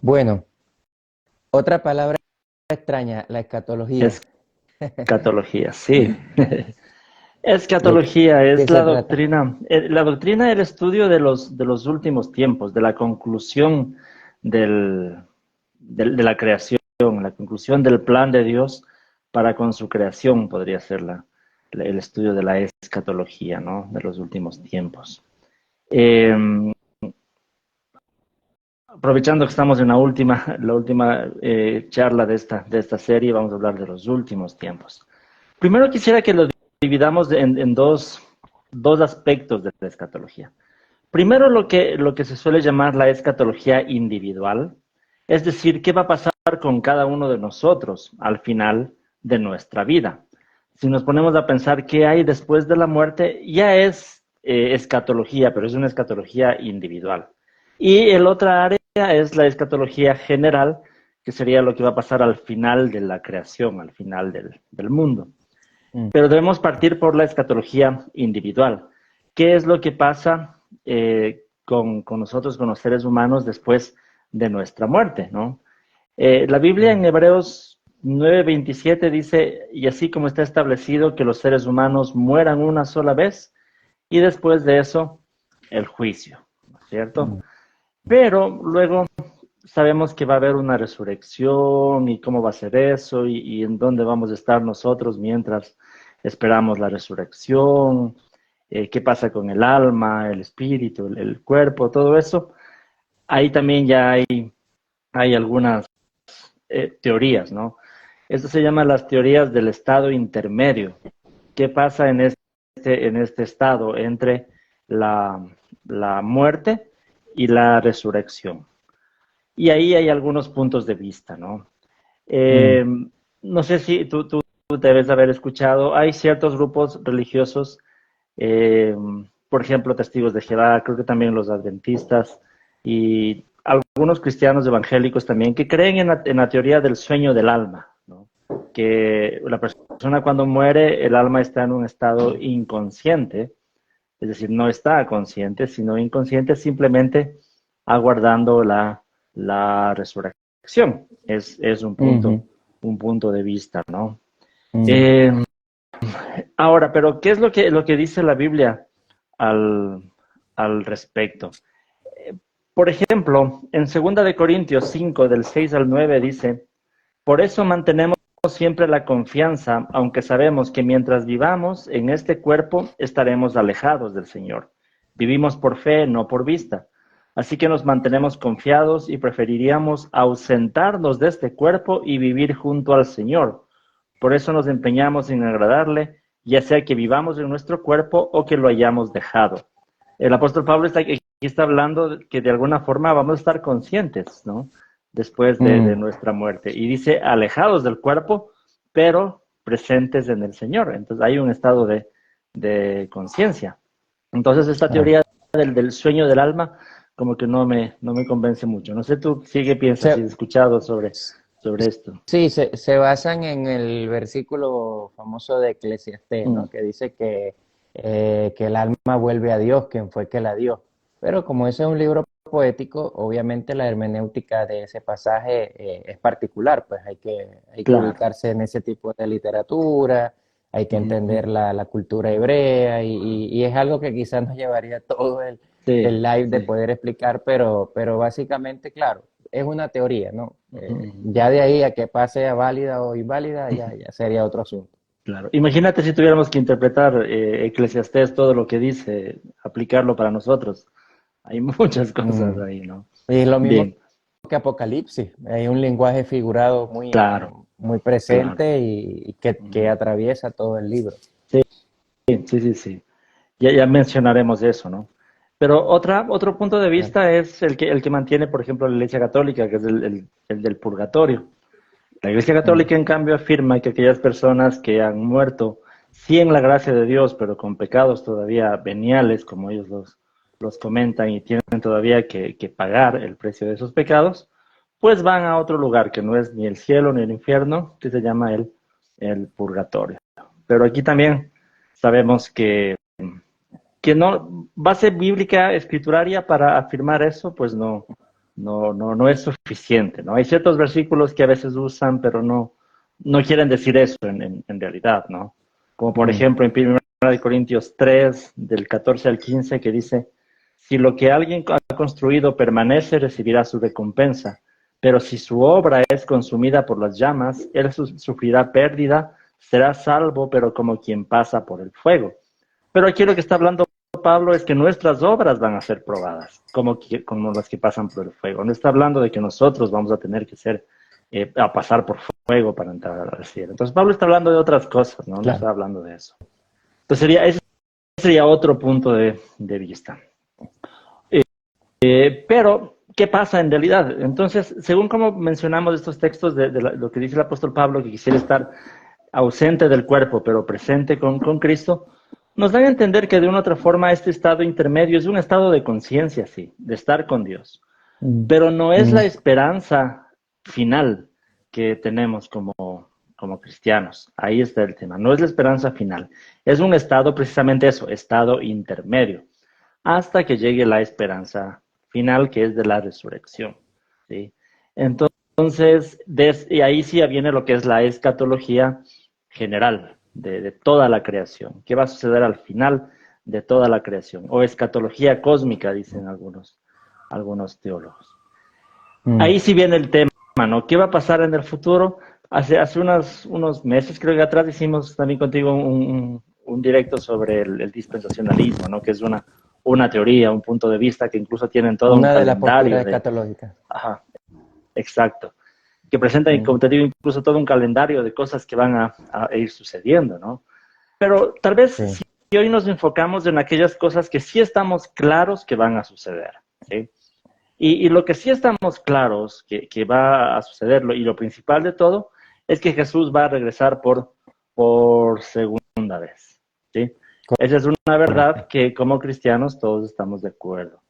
Bueno, otra palabra extraña, la escatología. Escatología, sí. ¿De Escatología qué es se trata? la doctrina del estudio de los últimos tiempos, de la conclusión del, de la creación, la conclusión del plan de Dios para con su creación, podría ser el estudio de la escatología, ¿no? De los últimos tiempos. Eh, Aprovechando que estamos en la última charla de esta serie, vamos a hablar de los últimos tiempos. Primero quisiera que lo dividamos en dos aspectos de la escatología. Primero, lo que se suele llamar la escatología individual, es decir, qué va a pasar con cada uno de nosotros al final de nuestra vida. Si nos ponemos a pensar qué hay después de la muerte, ya es escatología, pero es una escatología individual. Y el otra área es la escatología general, que sería lo que va a pasar al final de la creación, al final del mundo. Mm, Pero debemos partir por la escatología individual. ¿Qué es lo que pasa con nosotros, con los seres humanos, después de nuestra muerte, ¿no? La Biblia mm, en Hebreos 9:27 dice, y así como está establecido que los seres humanos mueran una sola vez, y después de eso, el juicio, ¿no es cierto? mm, Pero luego sabemos que va a haber una resurrección y cómo va a ser eso y en dónde vamos a estar nosotros mientras esperamos la resurrección, qué pasa con el alma, el espíritu, el cuerpo, todo eso. Ahí también ya hay algunas teorías, ¿no? Esto se llama las teorías del estado intermedio. ¿Qué pasa en este estado entre la, la muerte y la resurrección? Y ahí hay algunos puntos de vista, ¿no? mm. Eh, no sé si tú debes haber escuchado, hay ciertos grupos religiosos, eh, por ejemplo, Testigos de Jehová, creo que también los adventistas y algunos cristianos evangélicos también, que creen en la teoría del sueño del alma, ¿no? Que la persona cuando muere, el alma está en un estado inconsciente, es decir, no está consciente, sino inconsciente, simplemente aguardando la resurrección. Es Ujú, un punto de vista, ¿no? mm. Eh, Ahora, pero ¿qué es lo que dice la Biblia al, al respecto? Por ejemplo, en 2 de Corintios 5 del 6 al 9 dice, por eso mantenemos siempre la confianza, aunque sabemos que mientras vivamos en este cuerpo estaremos alejados del Señor. Vivimos por fe, no por vista. Así que nos mantenemos confiados y preferiríamos ausentarnos de este cuerpo y vivir junto al Señor. Por eso nos empeñamos en agradarle, ya sea que vivamos en nuestro cuerpo o que lo hayamos dejado. El apóstol Pablo aquí está hablando que de alguna forma vamos a estar conscientes, ¿no? Después de Mm, nuestra muerte. Y dice, alejados del cuerpo, pero presentes en el Señor. Entonces hay un estado de conciencia. Entonces esta claro. teoría del sueño del alma como que no me convence mucho. No sé tú sí qué piensas, si has Se- escuchado sobre esto. sí, se basan en el versículo famoso de Eclesiastés, Mm, ¿no? Que dice que el alma vuelve a Dios, quien fue que la dio. Pero como ese es un libro poético, obviamente la hermenéutica de ese pasaje es particular, pues hay que claro. ubicarse en ese tipo de literatura, hay que Ujú. entender la cultura hebrea y es algo que quizás nos llevaría todo Sí, el live de sí. poder explicar, pero básicamente, claro, es una teoría, ¿no? Ujú, ujú. Ya de ahí a que pase a válida o inválida, ya sería otro asunto. Claro. Imagínate si tuviéramos que interpretar Eclesiastés, todo lo que dice, aplicarlo para nosotros. Hay muchas cosas Mm. ahí, ¿no? Y es lo mismo Bien, que Apocalipsis, hay un lenguaje figurado claro, muy claro. presente y que Ujú. atraviesa todo el libro. Sí, sí, sí, sí. Ya mencionaremos eso, ¿no? Pero otro punto de Claro. vista es el que mantiene, por ejemplo, la Iglesia Católica, que es el del purgatorio. La Iglesia Mm, Católica, en cambio, afirma que aquellas personas que han muerto, sí en la gracia de Dios, pero con pecados todavía veniales, como ellos los comentan, y tienen todavía que pagar el precio de esos pecados, pues van a otro lugar que no es ni el cielo ni el infierno, que se llama el purgatorio. Pero aquí también sabemos que no, base bíblica escrituraria para afirmar eso, pues no, no es suficiente, ¿no? Hay ciertos versículos que a veces usan, pero no quieren decir eso en realidad, ¿no? Como por Mm, ejemplo en 1 Corintios 3, del 14 al 15, que dice, si lo que alguien ha construido permanece, recibirá su recompensa, pero si su obra es consumida por las llamas, él sufrirá pérdida, será salvo, pero como quien pasa por el fuego. Pero aquí lo que está hablando Pablo es que nuestras obras van a ser probadas, como las que pasan por el fuego. No está hablando de que nosotros vamos a tener que a pasar por fuego para entrar al cielo. Entonces Pablo está hablando de otras cosas, no claro. está hablando de eso. Entonces ese sería otro punto de vista. Pero, ¿qué pasa en realidad? Entonces, según como mencionamos estos textos de lo que dice el apóstol Pablo, que quisiera estar ausente del cuerpo, pero presente con Cristo, nos dan a entender que de una u otra forma este estado intermedio es un estado de conciencia, sí, de estar con Dios, Mm, pero no es mm, la esperanza final que tenemos como cristianos. Ahí está el tema, no es la esperanza final, es un estado precisamente eso, estado intermedio, hasta que llegue la esperanza final, que es de la resurrección, ¿sí? Entonces, y ahí sí viene lo que es la escatología general de toda la creación. ¿Qué va a suceder al final de toda la creación? O escatología cósmica, dicen algunos teólogos. mm. Ahí sí viene el tema, ¿no? ¿Qué va a pasar en el futuro? Hace unos meses, creo que atrás, hicimos también contigo un directo sobre el dispensacionalismo, ¿no? Que es una teoría, un punto de vista que incluso tienen todo un Una de las posturas calendario escatológicas. Ajá, exacto. Que presentan, Mm, como te digo, incluso todo un calendario de cosas que van a ir sucediendo, ¿no? Pero tal vez sí, si hoy nos enfocamos en aquellas cosas que sí estamos claros que van a suceder, ¿sí? Y lo que sí estamos claros que va a suceder, y lo principal de todo, es que Jesús va a regresar por segunda vez, ¿sí? Esa es una verdad correcto. que como cristianos todos estamos de acuerdo.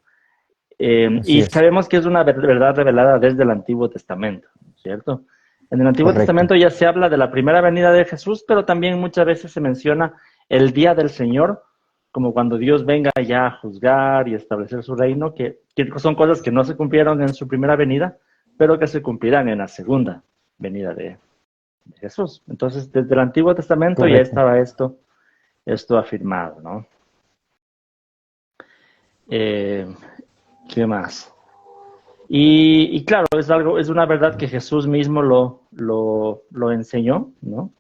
Así Y es. sabemos que es una verdad revelada desde el Antiguo Testamento, ¿cierto? En el Antiguo Correcto. Testamento ya se habla de la primera venida de Jesús, pero también muchas veces se menciona el día del Señor, como cuando Dios venga ya a juzgar y establecer su reino, que son cosas que no se cumplieron en su primera venida, pero que se cumplirán en la segunda venida de Jesús. Entonces, desde el Antiguo Testamento ya Correcto. estaba esto afirmado, ¿no? Eh, ¿Qué más? Y claro, es una verdad que Jesús mismo lo enseñó, ¿no?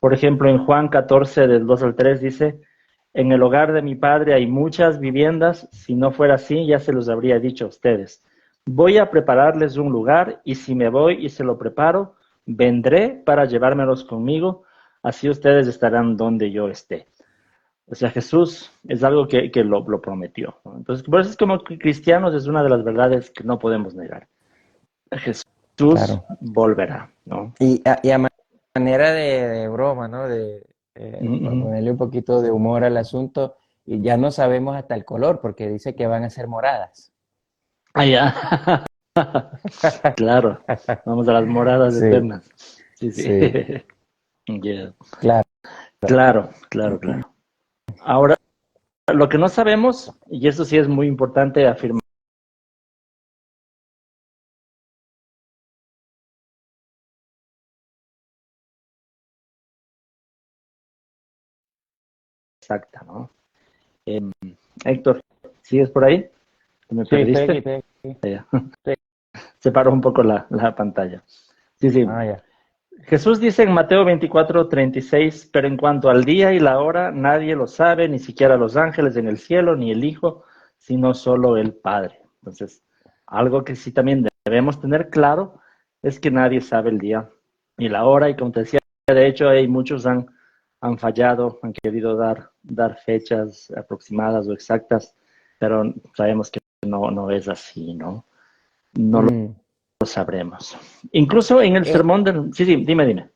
Por ejemplo, en Juan 14, del 2 al 3 dice, en el hogar de mi padre hay muchas viviendas, si no fuera así ya se los habría dicho a ustedes. Voy a prepararles un lugar y si me voy y se lo preparo, vendré para llevármelos conmigo, así ustedes estarán donde yo esté. O sea, Jesús es algo que lo prometió, ¿no? Entonces, por eso es como que cristianos es una de las verdades que no podemos negar. Jesús Claro. volverá, ¿no? Y a manera de broma, ¿no? Para Ujú. ponerle un poquito de humor al asunto, y ya no sabemos hasta el color, porque dice que van a ser moradas. Ah, ya. Claro. Vamos a las moradas Sí, eternas. Sí, sí. sí, Yeah. claro. Claro, claro, claro. Ahora, lo que no sabemos, y eso sí es muy importante afirmar exacta, ¿no? Eh, Héctor, ¿sigues por ahí? ¿Me Sí, estoy aquí, perdiste? estoy aquí. Ya. Sí. Se paró un poco la pantalla. Sí, sí. Ah, ya. Jesús dice en Mateo 24:36, pero en cuanto al día y la hora, nadie lo sabe, ni siquiera los ángeles en el cielo, ni el Hijo, sino solo el Padre. Entonces, algo que sí también debemos tener claro es que nadie sabe el día ni la hora, y como te decía, de hecho, hay muchos han fallado, han querido dar fechas aproximadas o exactas, pero sabemos que no es así, ¿no? No Mm. lo sabremos. Incluso en el Eh, sermón del... Sí, sí, dime.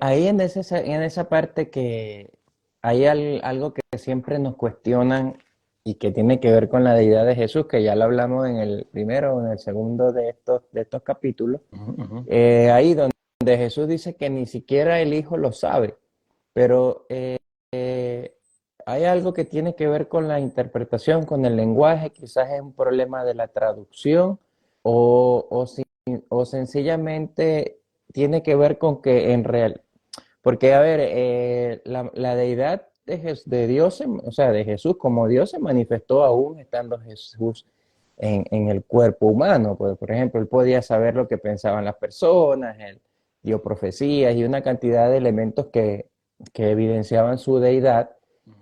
ahí en esa parte que hay algo que siempre nos cuestionan y que tiene que ver con la deidad de Jesús, que ya lo hablamos en el primero o en el segundo de estos capítulos, Ujú, ujú. ahí donde Jesús dice que ni siquiera el Hijo lo sabe, pero hay algo que tiene que ver con la interpretación, con el lenguaje, quizás es un problema de la traducción o o sencillamente tiene que ver con que en real, porque a ver, la deidad de Dios, o sea, de Jesús como Dios se manifestó aún estando Jesús en el cuerpo humano. Pues, por ejemplo, él podía saber lo que pensaban las personas, él dio profecías y una cantidad de elementos que evidenciaban su deidad. Ujú.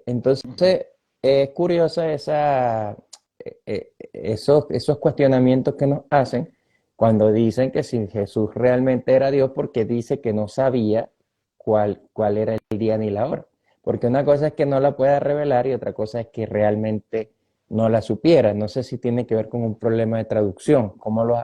Entonces, es curiosa esos cuestionamientos que nos hacen cuando dicen que si Jesús realmente era Dios, porque dice que no sabía cuál era el día ni la hora. Porque una cosa es que no la pueda revelar y otra cosa es que realmente no la supiera. No sé si tiene que ver con un problema de traducción. Cómo lo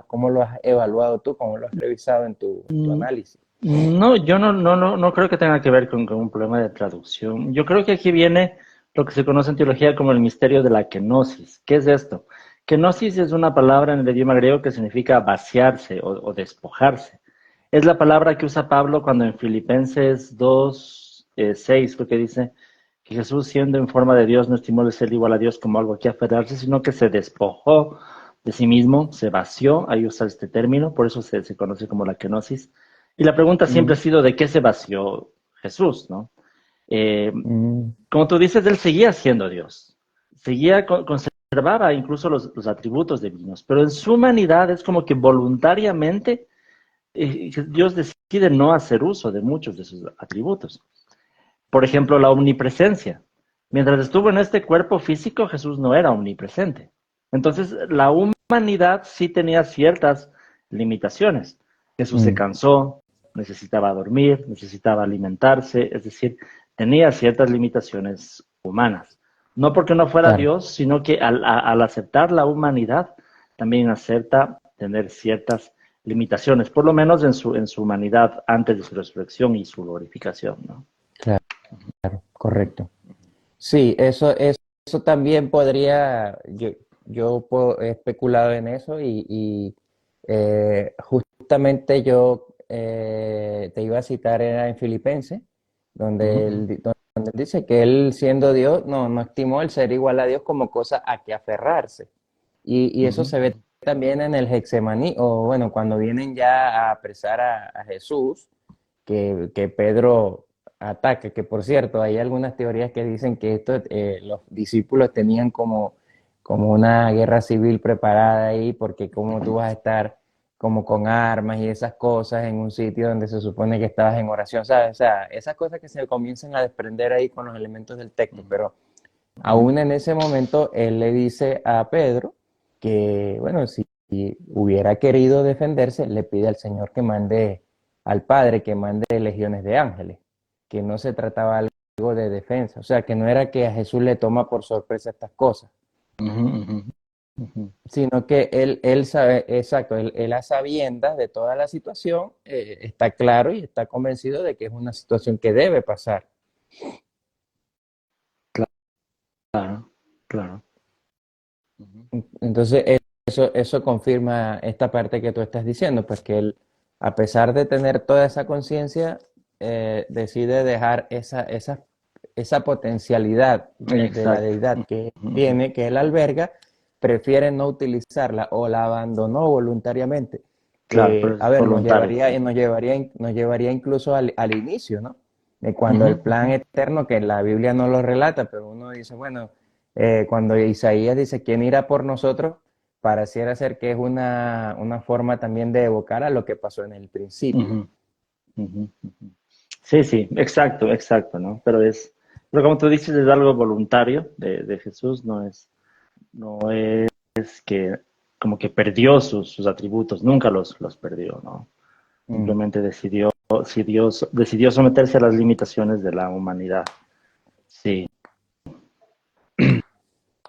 has evaluado tú? ¿Cómo lo has revisado en tu Mm, análisis? No, yo no creo que tenga que ver con un problema de traducción. Yo creo que aquí viene lo que se conoce en teología como el misterio de la kenosis. ¿Qué es esto? Kenosis es una palabra en el idioma griego que significa vaciarse o despojarse. Es la palabra que usa Pablo cuando en Filipenses 2, 6, creo que dice que Jesús, siendo en forma de Dios, no estimó el ser igual a Dios como algo que aferrarse, sino que se despojó de sí mismo, se vació, ahí usa este término, por eso se conoce como la kenosis. Y la pregunta siempre ha Mm, sido de qué se vació Jesús, ¿no? Eh, mm, como tú dices, él seguía siendo Dios, conservaba incluso los atributos divinos, pero en su humanidad es como que voluntariamente Dios decide no hacer uso de muchos de sus atributos. Por ejemplo, la omnipresencia. Mientras estuvo en este cuerpo físico, Jesús no era omnipresente. Entonces, la humanidad sí tenía ciertas limitaciones. Jesús se mm, cansó, necesitaba dormir, necesitaba alimentarse, es decir, tenía ciertas limitaciones humanas. No porque no fuera claro. Dios, sino que al aceptar la humanidad, también acepta tener ciertas limitaciones, por lo menos en su humanidad antes de su resurrección y su glorificación, ¿no? Claro, correcto. Sí, eso también podría, he especulado en eso justamente yo te iba a citar era en Filipenses, Uh -huh. donde él dice que él siendo Dios no estimó el ser igual a Dios como cosa a que aferrarse. Y Uh eso -huh. se ve también en el Hexemaní, o bueno, cuando vienen ya a apresar a Jesús, que Pedro ataque, que por cierto, hay algunas teorías que dicen que los discípulos tenían como una guerra civil preparada ahí, porque cómo tú vas a estar como con armas y esas cosas en un sitio donde se supone que estabas en oración, ¿sabes? O sea, esas cosas que se comienzan a desprender ahí con los elementos del texto, pero aún en ese momento él le dice a Pedro que, bueno, si hubiera querido defenderse, le pide al Señor que mande al Padre, que mande legiones de ángeles, que no se trataba algo de defensa, o sea, que no era que a Jesús le toma por sorpresa estas cosas, Uh -huh. Uh -huh. sino que él sabe, exacto, él a sabiendas de toda la situación, está claro y está convencido de que es una situación que debe pasar. Claro, claro. Uh -huh. Entonces, eso confirma esta parte que tú estás diciendo, pues que él, a pesar de tener toda esa conciencia, decide dejar esa potencialidad de la Exacto. deidad Uh que -huh. tiene, que él alberga, prefiere no utilizarla o la abandonó voluntariamente, Claro, pero que, a es ver, voluntario. Uh nos llevaría incluso al inicio, ¿no? De cuando -huh. el Uh plan -huh. eterno, que la Biblia no lo relata, pero uno dice, bueno, cuando Isaías dice, ¿quién irá por nosotros? Pareciera ser que es una forma también de evocar a lo que pasó en el Uh principio. -huh. Uh -huh. Uh -huh. Sí, sí, exacto, exacto, ¿no? Pero como tú dices, es algo voluntario de Jesús, no es que como que perdió sus atributos, nunca los perdió, ¿no? Mm, Simplemente decidió someterse a las limitaciones de la humanidad. Sí,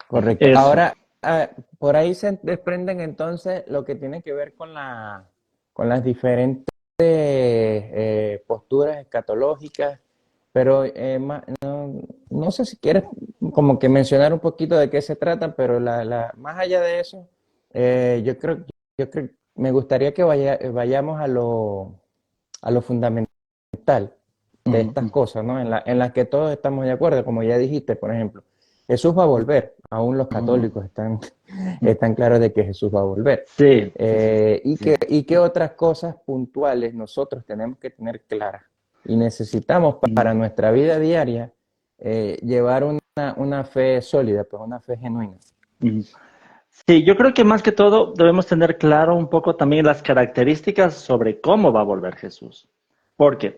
correcto. eso. Ahora, por ahí se desprenden entonces lo que tiene que ver con las diferentes posturas escatológicas, pero no sé si quieres como que mencionar un poquito de qué se trata, pero más allá de eso, yo creo, me gustaría que vayamos a lo fundamental. de Ujú, estas ujú. cosas, ¿no? En las que todos estamos de acuerdo, como ya dijiste, por ejemplo, Jesús va a volver, aún los Ujú, católicos están, ujú. están claros de que Jesús va a volver. Sí, sí, sí, sí. Y qué otras cosas puntuales nosotros tenemos que tener claras y necesitamos Ujú, para nuestra vida diaria llevar una fe sólida, pues una fe genuina. ujú. Sí, yo creo que más que todo debemos tener claro un poco también las características sobre cómo va a volver Jesús. Porque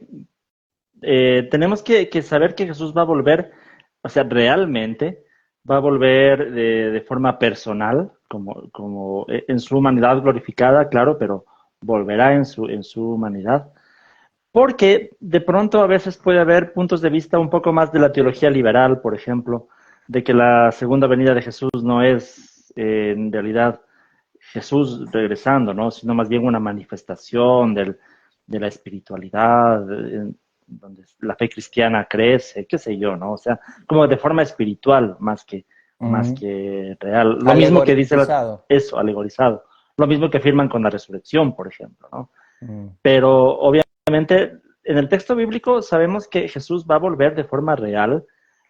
tenemos que saber que Jesús va a volver, o sea, realmente va a volver de forma personal, como en su humanidad glorificada, claro, pero volverá en su humanidad. Porque de pronto a veces puede haber puntos de vista un poco más de la teología liberal, por ejemplo, de que la segunda venida de Jesús no es en realidad Jesús regresando, ¿no? Sino más bien una manifestación de la espiritualidad, donde la fe cristiana crece, qué sé yo, ¿no? O sea, como de forma espiritual más Mm. que real. Lo mismo que dice Alegorizado. eso, alegorizado. Lo mismo que afirman con la resurrección, por ejemplo, ¿no? Mm. Pero obviamente en el texto bíblico sabemos que Jesús va a volver de forma real,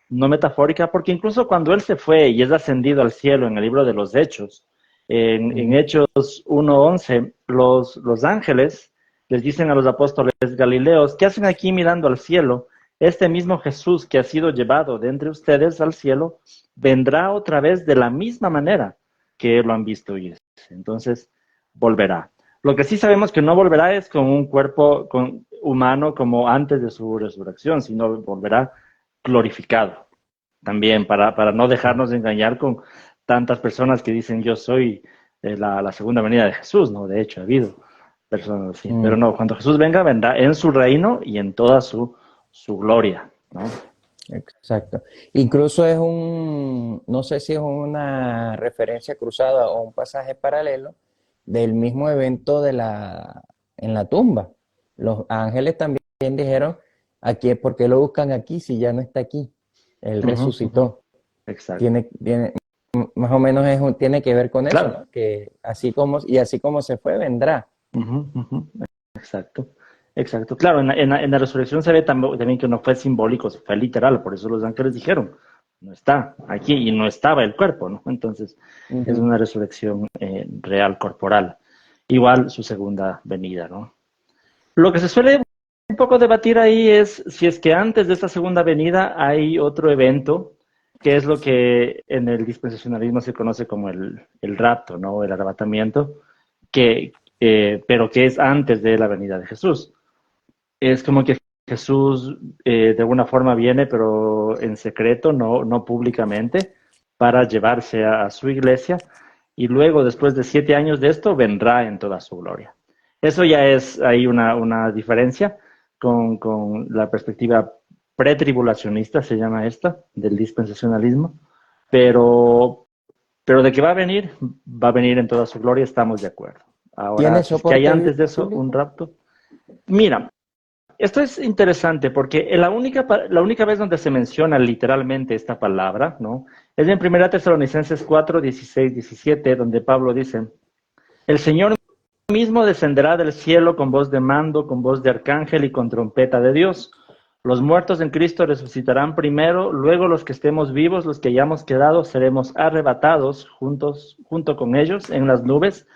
no metafórica, porque incluso cuando Él se fue y es ascendido al cielo en el libro de los Hechos, en Ujú. Hechos 1:11, los ángeles les dicen a los apóstoles galileos, ¿qué hacen aquí mirando al cielo? Este mismo Jesús que ha sido llevado de entre ustedes al cielo, vendrá otra vez de la misma manera que lo han visto y entonces volverá. Lo que sí sabemos que no volverá es con un cuerpo humano como antes de su resurrección, sino volverá glorificado también para no dejarnos engañar con tantas personas que dicen yo soy la segunda venida de Jesús, ¿no? De hecho, ha habido personas así. Pero Mm. no, cuando Jesús venga, vendrá en su reino y en toda su gloria, ¿no? Exacto. Incluso es no sé si es una referencia cruzada o un pasaje paralelo del mismo evento en la tumba. Los ángeles también dijeron, aquí, ¿por qué lo buscan aquí si ya no está aquí? Él Ujú, ujú. resucitó. Exacto. Más o menos tiene que ver con eso, Claro. ¿no? Que así como se fue, vendrá. Ujú, ujú. Exacto, exacto. Claro, en la resurrección se ve también que no fue simbólico, fue literal, por eso los ángeles dijeron, no está aquí y no estaba el cuerpo, ¿no? Entonces es Ujú. una resurrección real, corporal. Igual su segunda venida, ¿no? Lo que se suele un poco debatir ahí es si es que antes de esta segunda venida hay otro evento, que es lo que en el dispensacionalismo se conoce como el rapto, ¿no? El arrebatamiento, pero que es antes de la venida de Jesús. Es como que Jesús de alguna forma viene, pero en secreto, no públicamente, para llevarse a su iglesia y luego, después de 7 años de esto, vendrá en toda su gloria. Eso ya es ahí una diferencia con la perspectiva pretribulacionista, se llama esta, del dispensacionalismo, pero, pero de que va a venir en toda su gloria, estamos de acuerdo. Ahora, ¿Tiene si es que hay soporte antes de eso un bíblico? rapto, mira, esto es interesante porque la única vez donde se menciona literalmente esta palabra, ¿no? Es en 1 Tesalonicenses 4:16-17, donde Pablo dice, el Señor mismo descenderá del cielo con voz de mando, con voz de arcángel y con trompeta de Dios. Los muertos en Cristo resucitarán primero, luego los que estemos vivos, los que hayamos quedado, seremos arrebatados junto con ellos en las nubes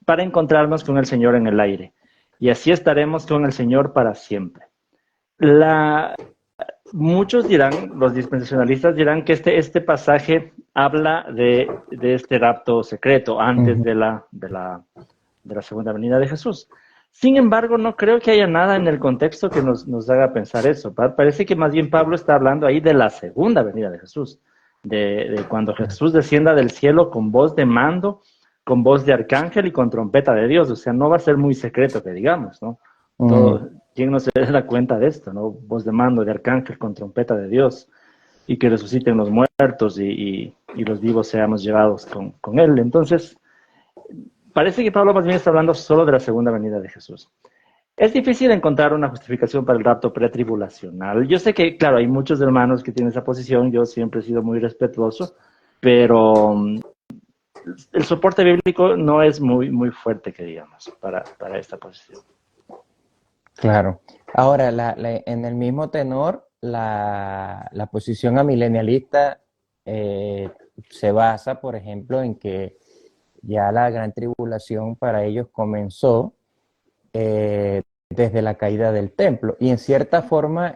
para encontrarnos con el Señor en el aire. Y así estaremos con el Señor para siempre. La, Muchos dirán, los dispensacionalistas dirán que este pasaje habla de este rapto secreto antes Ujú. de la segunda venida de Jesús. Sin embargo, no creo que haya nada en el contexto que nos haga pensar eso. Parece que más bien Pablo está hablando ahí de la segunda venida de Jesús, de cuando Jesús descienda del cielo con voz de mando, con voz de arcángel y con trompeta de Dios. O sea, no va a ser muy secreto que digamos, ¿no? Mm. Todo, ¿quién no se da cuenta de esto, no? Voz de mando de arcángel con trompeta de Dios y que resuciten los muertos y los vivos seamos llevados con él. Entonces, parece que Pablo más bien está hablando solo de la segunda venida de Jesús. Es difícil encontrar una justificación para el rapto pretribulacional. Yo sé que, claro, hay muchos hermanos que tienen esa posición, yo siempre he sido muy respetuoso, pero el soporte bíblico no es muy fuerte, que digamos, para esta posición. Claro. Ahora, en el mismo tenor, la posición amilenialista se basa, por ejemplo, en que ya la gran tribulación para ellos comenzó desde la caída del templo. Y en cierta forma,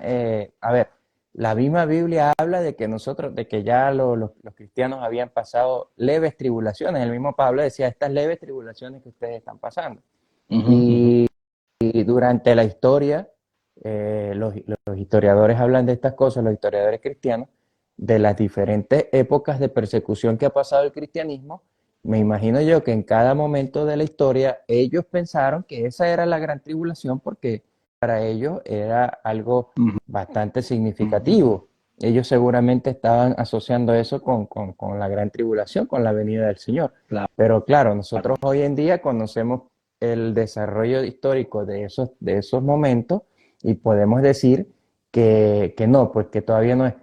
a ver, la misma Biblia habla de que nosotros, de que ya los cristianos habían pasado leves tribulaciones. El mismo Pablo decía, estas leves tribulaciones que ustedes están pasando. Ujú, ujú. Y durante la historia, los historiadores hablan de estas cosas, los historiadores cristianos, de las diferentes épocas de persecución que ha pasado el cristianismo. Me imagino yo que en cada momento de la historia ellos pensaron que esa era la gran tribulación porque para ellos era algo Ujú, bastante ujú. significativo. Ellos seguramente estaban asociando eso con la gran tribulación, con la venida del Señor. Claro. Pero claro, nosotros hoy en día conocemos el desarrollo histórico de esos momentos y podemos decir que no, pues que todavía no es.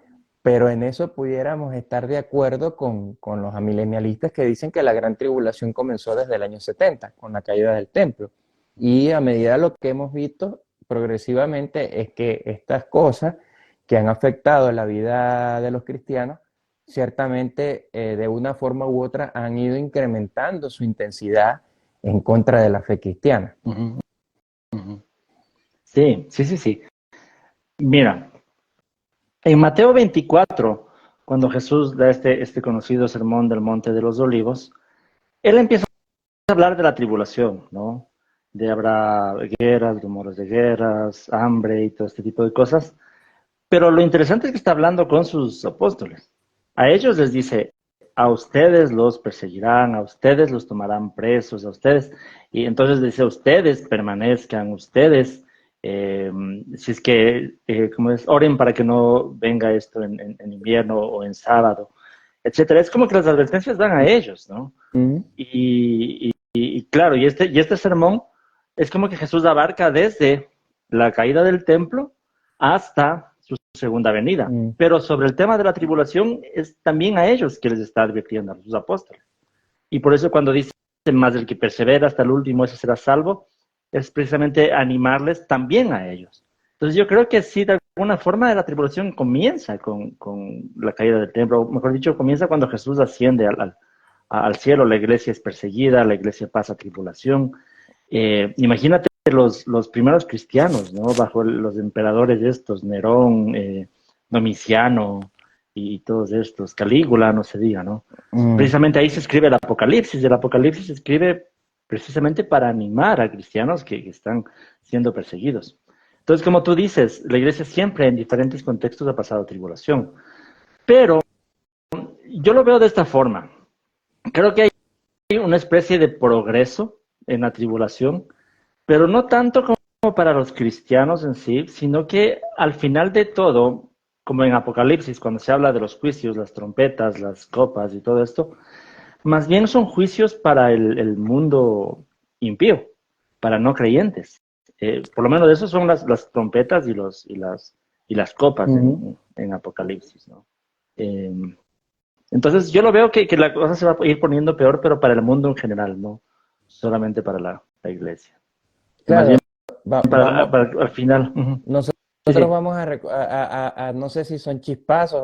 Pero en eso pudiéramos estar de acuerdo con los amilenialistas que dicen que la gran tribulación comenzó desde el año 70, con la caída del templo. Y a medida de lo que hemos visto progresivamente es que estas cosas que han afectado la vida de los cristianos, ciertamente de una forma u otra han ido incrementando su intensidad en contra de la fe cristiana. Ujú, ujú. Sí, sí, sí, sí. Mira, en Mateo 24, cuando Jesús da este conocido sermón del Monte de los Olivos, él empieza a hablar de la tribulación, ¿no? De habrá guerras, rumores de guerras, hambre y todo este tipo de cosas. Pero lo interesante es que está hablando con sus apóstoles. A ellos les dice, a ustedes los perseguirán, a ustedes los tomarán presos, a ustedes. Y entonces dice, ustedes permanezcan, ustedes, eh, si es que, como es, oren para que no venga esto en invierno o en sábado, etcétera. Es como que las advertencias van a ellos, ¿no? Mm, Y claro, y este sermón es como que Jesús abarca desde la caída del templo hasta su segunda venida. mm, Pero sobre el tema de la tribulación es también a ellos que les está advirtiendo, a sus apóstoles. Y por eso cuando dice, más el que persevera hasta el último, ese será salvo, es precisamente animarles también a ellos. Entonces yo creo que sí, de alguna forma la tribulación comienza con la caída del templo, o mejor dicho, comienza cuando Jesús asciende al cielo, la iglesia es perseguida, la iglesia pasa tribulación. Imagínate los primeros cristianos, ¿no? Bajo los emperadores estos, Nerón, Domiciano y todos estos, Calígula, no se diga, ¿no? mm. Precisamente ahí se escribe el Apocalipsis se escribe precisamente para animar a cristianos que están siendo perseguidos. Entonces, como tú dices, la iglesia siempre en diferentes contextos ha pasado tribulación, pero yo lo veo de esta forma. Creo que hay una especie de progreso en la tribulación, pero no tanto como para los cristianos en sí, sino que al final de todo, como en Apocalipsis, cuando se habla de los juicios, las trompetas, las copas y todo esto, más bien son juicios para el mundo impío, para no creyentes. Por lo menos eso son las trompetas y las copas Ujú. en Apocalipsis, ¿no? Eh, entonces yo lo veo que la cosa se va a ir poniendo peor, pero para el mundo en general, no solamente para la iglesia. Más Claro, bien vamos, al final. Ujú. nosotros Sí, sí. vamos no sé si son chispazos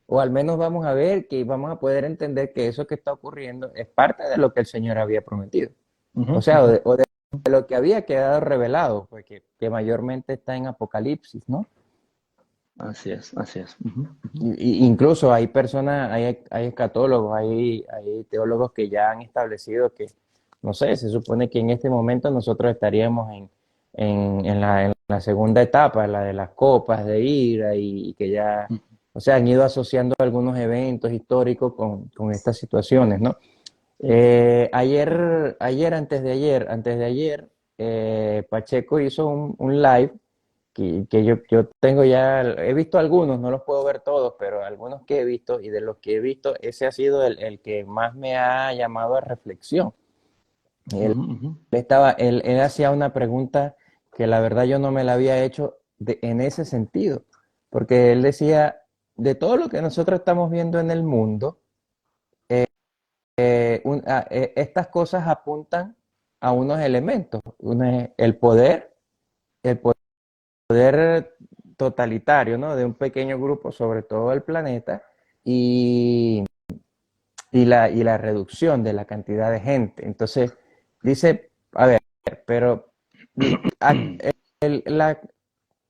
o al menos vamos a ver que vamos a poder entender que eso que está ocurriendo es parte de lo que el Señor había prometido. O Ujú, sea, ujú. o de lo que había quedado revelado, pues que mayormente está en Apocalipsis, ¿no? Así es, así es. Ujú, ujú. Incluso hay personas, hay escatólogos, hay teólogos que ya han establecido que, no sé, se supone que en este momento nosotros estaríamos en la segunda etapa, la de las copas de ira, y que ya, o sea, han ido asociando algunos eventos históricos con estas situaciones, ¿no? Sí. Antes de ayer, Pacheco hizo un live que yo tengo ya, he visto algunos, no los puedo ver todos, pero algunos que he visto y de los que he visto, ese ha sido el que más me ha llamado a reflexión. Él, Ujú, ujú. él hacía una pregunta que la verdad yo no me la había hecho en ese sentido, porque él decía, de todo lo que nosotros estamos viendo en el mundo, estas cosas apuntan a unos elementos. Uno es el poder, el poder totalitario, ¿no? De un pequeño grupo sobre todo el planeta y, y la reducción de la cantidad de gente. Entonces, dice, a ver, pero a- la,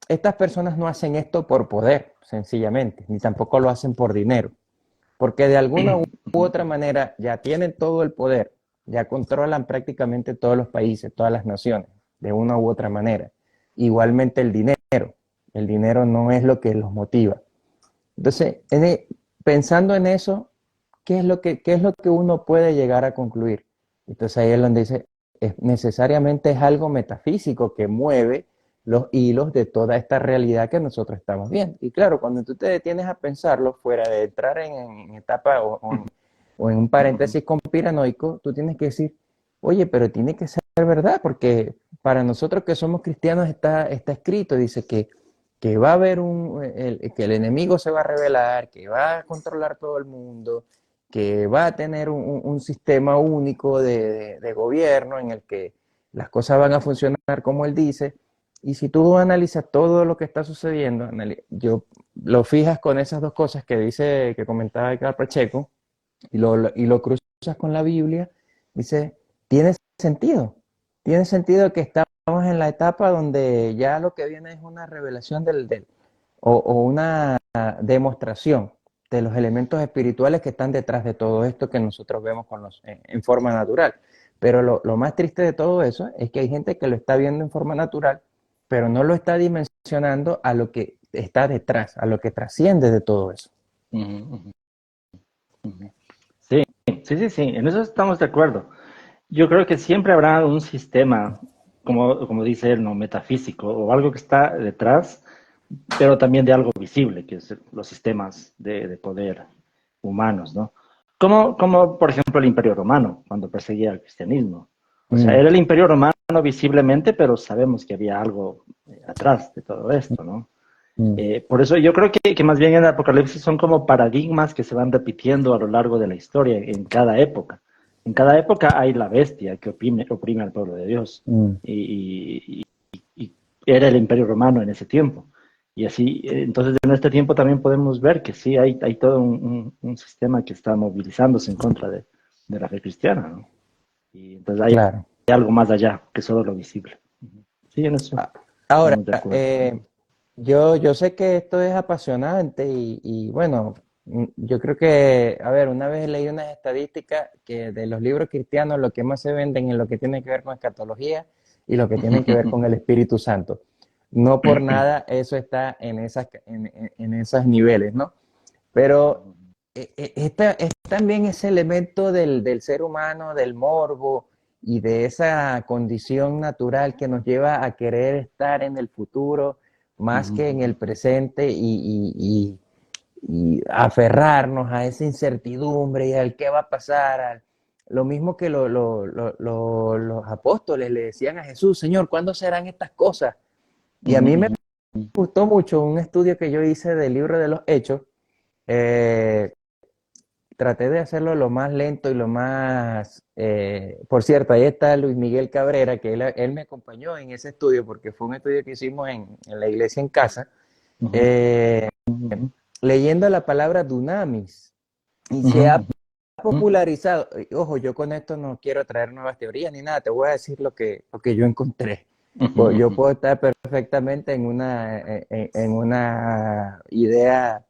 estas personas no hacen esto por poder, sencillamente, ni tampoco lo hacen por dinero, porque de alguna u otra manera ya tienen todo el poder, ya controlan prácticamente todos los países, todas las naciones, de una u otra manera. Igualmente el dinero no es lo que los motiva. Entonces, pensando en eso, qué es lo que uno puede llegar a concluir? Entonces ahí es donde dice, necesariamente es algo metafísico que mueve los hilos de toda esta realidad que nosotros estamos viendo. Y claro, cuando tú te detienes a pensarlo, fuera de entrar en etapa o en un paréntesis conspiranoico, tú tienes que decir, oye, pero tiene que ser verdad, porque para nosotros que somos cristianos está escrito, dice que va a haber que el enemigo se va a revelar, que va a controlar todo el mundo, que va a tener un sistema único de gobierno en el que las cosas van a funcionar como él dice. Y si tú analizas todo lo que está sucediendo, yo lo fijas con esas dos cosas que dice, que comentaba Edgar Pacheco, y lo cruzas con la Biblia, dice, tiene sentido. Tiene sentido que estamos en la etapa donde ya lo que viene es una revelación o una demostración de los elementos espirituales que están detrás de todo esto que nosotros vemos en forma natural. Pero lo más triste de todo eso es que hay gente que lo está viendo en forma natural, pero no lo está dimensionando a lo que está detrás, a lo que trasciende de todo eso. Sí, sí, en eso estamos de acuerdo. Yo creo que siempre habrá un sistema, como dice él, no metafísico, o algo que está detrás, pero también de algo visible, que es los sistemas de poder humanos, ¿no? Como, por ejemplo, el Imperio Romano, cuando perseguía al cristianismo. O sea, Mm, era el Imperio Romano visiblemente, pero sabemos que había algo atrás de todo esto, ¿no? mm, Por eso yo creo que más bien en el Apocalipsis son como paradigmas que se van repitiendo a lo largo de la historia, en cada época. En cada época hay la bestia que oprime al pueblo de Dios. mm. Y era el Imperio Romano en ese tiempo. Y así, entonces en este tiempo también podemos ver que sí, hay todo un sistema que está movilizándose en contra de la fe cristiana, ¿no? Y entonces hay Claro. algo más allá que solo lo visible. Sí, en eso Ahora, estamos de acuerdo. yo sé que esto es apasionante y bueno, yo creo que, a ver, una vez leí unas estadísticas que de los libros cristianos lo que más se venden es lo que tiene que ver con escatología y lo que tiene que ver con el Espíritu Santo. No por nada eso está en esos niveles, ¿no? Pero es también ese elemento del ser humano, del morbo y de esa condición natural que nos lleva a querer estar en el futuro más que en el presente y aferrarnos a esa incertidumbre y al qué va a pasar. Lo mismo que los apóstoles le decían a Jesús, Señor, ¿cuándo serán estas cosas? Y a mí me gustó mucho un estudio que yo hice del libro de los Hechos. eh, Traté de hacerlo lo más lento y lo más... por cierto, ahí está Luis Miguel Cabrera, que él me acompañó en ese estudio porque fue un estudio que hicimos en la iglesia en casa, eh, leyendo la palabra dunamis. Y se ha popularizado. Ojo, yo con esto no quiero traer nuevas teorías ni nada, te voy a decir lo que yo encontré. Pues yo puedo estar perfectamente en una idea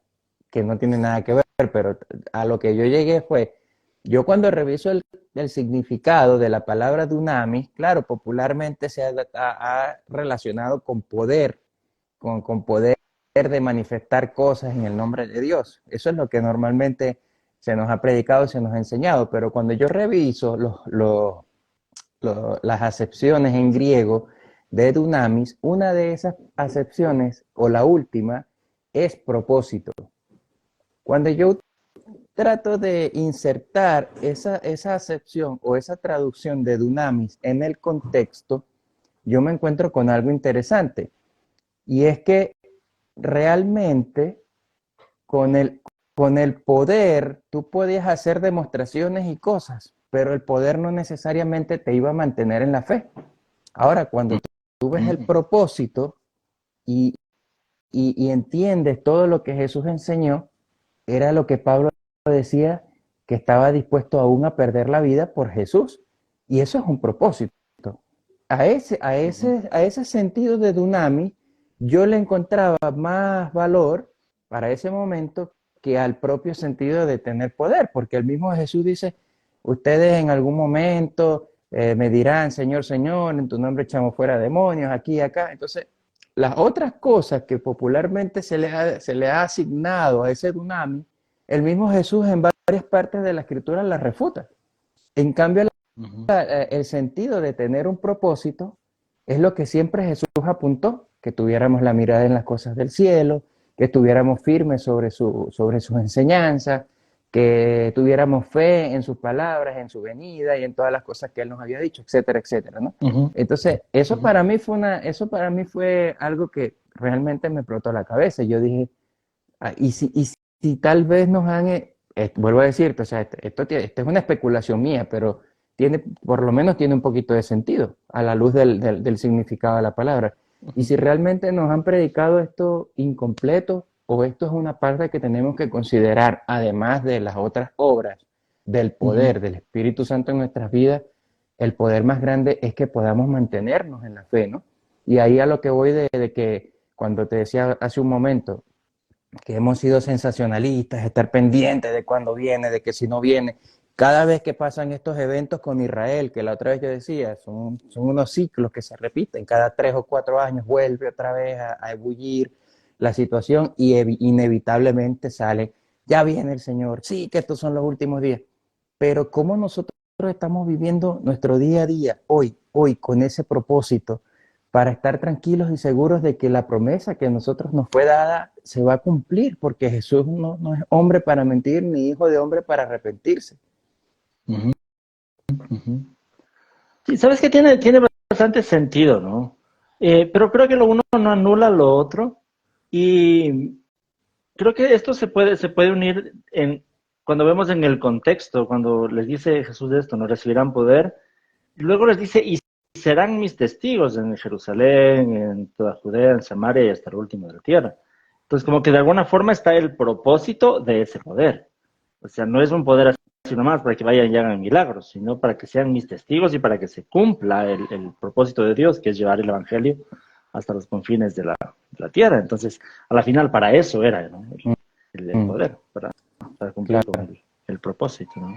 que no tiene nada que ver, pero a lo que yo llegué fue, yo cuando reviso el significado de la palabra dunamis, claro, popularmente se ha relacionado con poder, con poder de manifestar cosas en el nombre de Dios. Eso es lo que normalmente se nos ha predicado y se nos ha enseñado, pero cuando yo reviso las acepciones en griego de dunamis, una de esas acepciones, o la última, es propósito. Cuando yo trato de insertar esa acepción o esa traducción de dunamis en el contexto, yo me encuentro con algo interesante. Y es que realmente con el poder tú podías hacer demostraciones y cosas, pero el poder no necesariamente te iba a mantener en la fe. Ahora, cuando tú ves el propósito y, y entiendes todo lo que Jesús enseñó, era lo que Pablo decía, que estaba dispuesto aún a perder la vida por Jesús. Y eso es un propósito. A ese sentido de Dunami, yo le encontraba más valor para ese momento que al propio sentido de tener poder, porque el mismo Jesús dice, ustedes en algún momento me dirán, Señor, Señor, en tu nombre echamos fuera demonios, aquí y acá. Entonces, las otras cosas que popularmente se le ha asignado a ese Dunami, el mismo Jesús en varias partes de la Escritura las refuta. En cambio, el sentido de tener un propósito es lo que siempre Jesús apuntó, que tuviéramos la mirada en las cosas del cielo, que estuviéramos firmes sobre sus enseñanzas, que tuviéramos fe en sus palabras, en su venida y en todas las cosas que Él nos había dicho, etcétera, etcétera, ¿no? Entonces, eso para mí fue algo que realmente me explotó la cabeza. Yo dije, si tal vez nos han, vuelvo a decirte, o sea, esto es una especulación mía, pero por lo menos tiene un poquito de sentido a la luz del significado de la palabra. Y si realmente nos han predicado esto incompleto, o esto es una parte que tenemos que considerar, además de las otras obras del poder del Espíritu Santo en nuestras vidas, el poder más grande es que podamos mantenernos en la fe, ¿no? Y ahí a lo que voy de que cuando te decía hace un momento, que hemos sido sensacionalistas, estar pendientes de cuándo viene, de que si no viene. Cada vez que pasan estos eventos con Israel, que la otra vez yo decía, son unos ciclos que se repiten, cada 3 o 4 años vuelve otra vez a ebullir la situación y inevitablemente sale, ya viene el Señor, sí que estos son los últimos días, pero ¿cómo nosotros estamos viviendo nuestro día a día, hoy, con ese propósito, para estar tranquilos y seguros de que la promesa que a nosotros nos fue dada se va a cumplir, porque Jesús no es hombre para mentir, ni hijo de hombre para arrepentirse? Sí, sabes que tiene bastante sentido, ¿no? Pero creo que lo uno no anula lo otro y creo que esto se puede unir cuando vemos en el contexto, cuando les dice Jesús de esto, no recibirán poder, y luego les dice, y serán mis testigos en Jerusalén, en toda Judea, en Samaria y hasta el último de la tierra. Entonces, como que de alguna forma está el propósito de ese poder. O sea, no es un poder así nomás para que vayan y hagan milagros, sino para que sean mis testigos y para que se cumpla el propósito de Dios, que es llevar el Evangelio hasta los confines de la tierra. Entonces, a la final, para eso era, ¿no? el poder, para cumplir Claro. con el propósito, ¿no?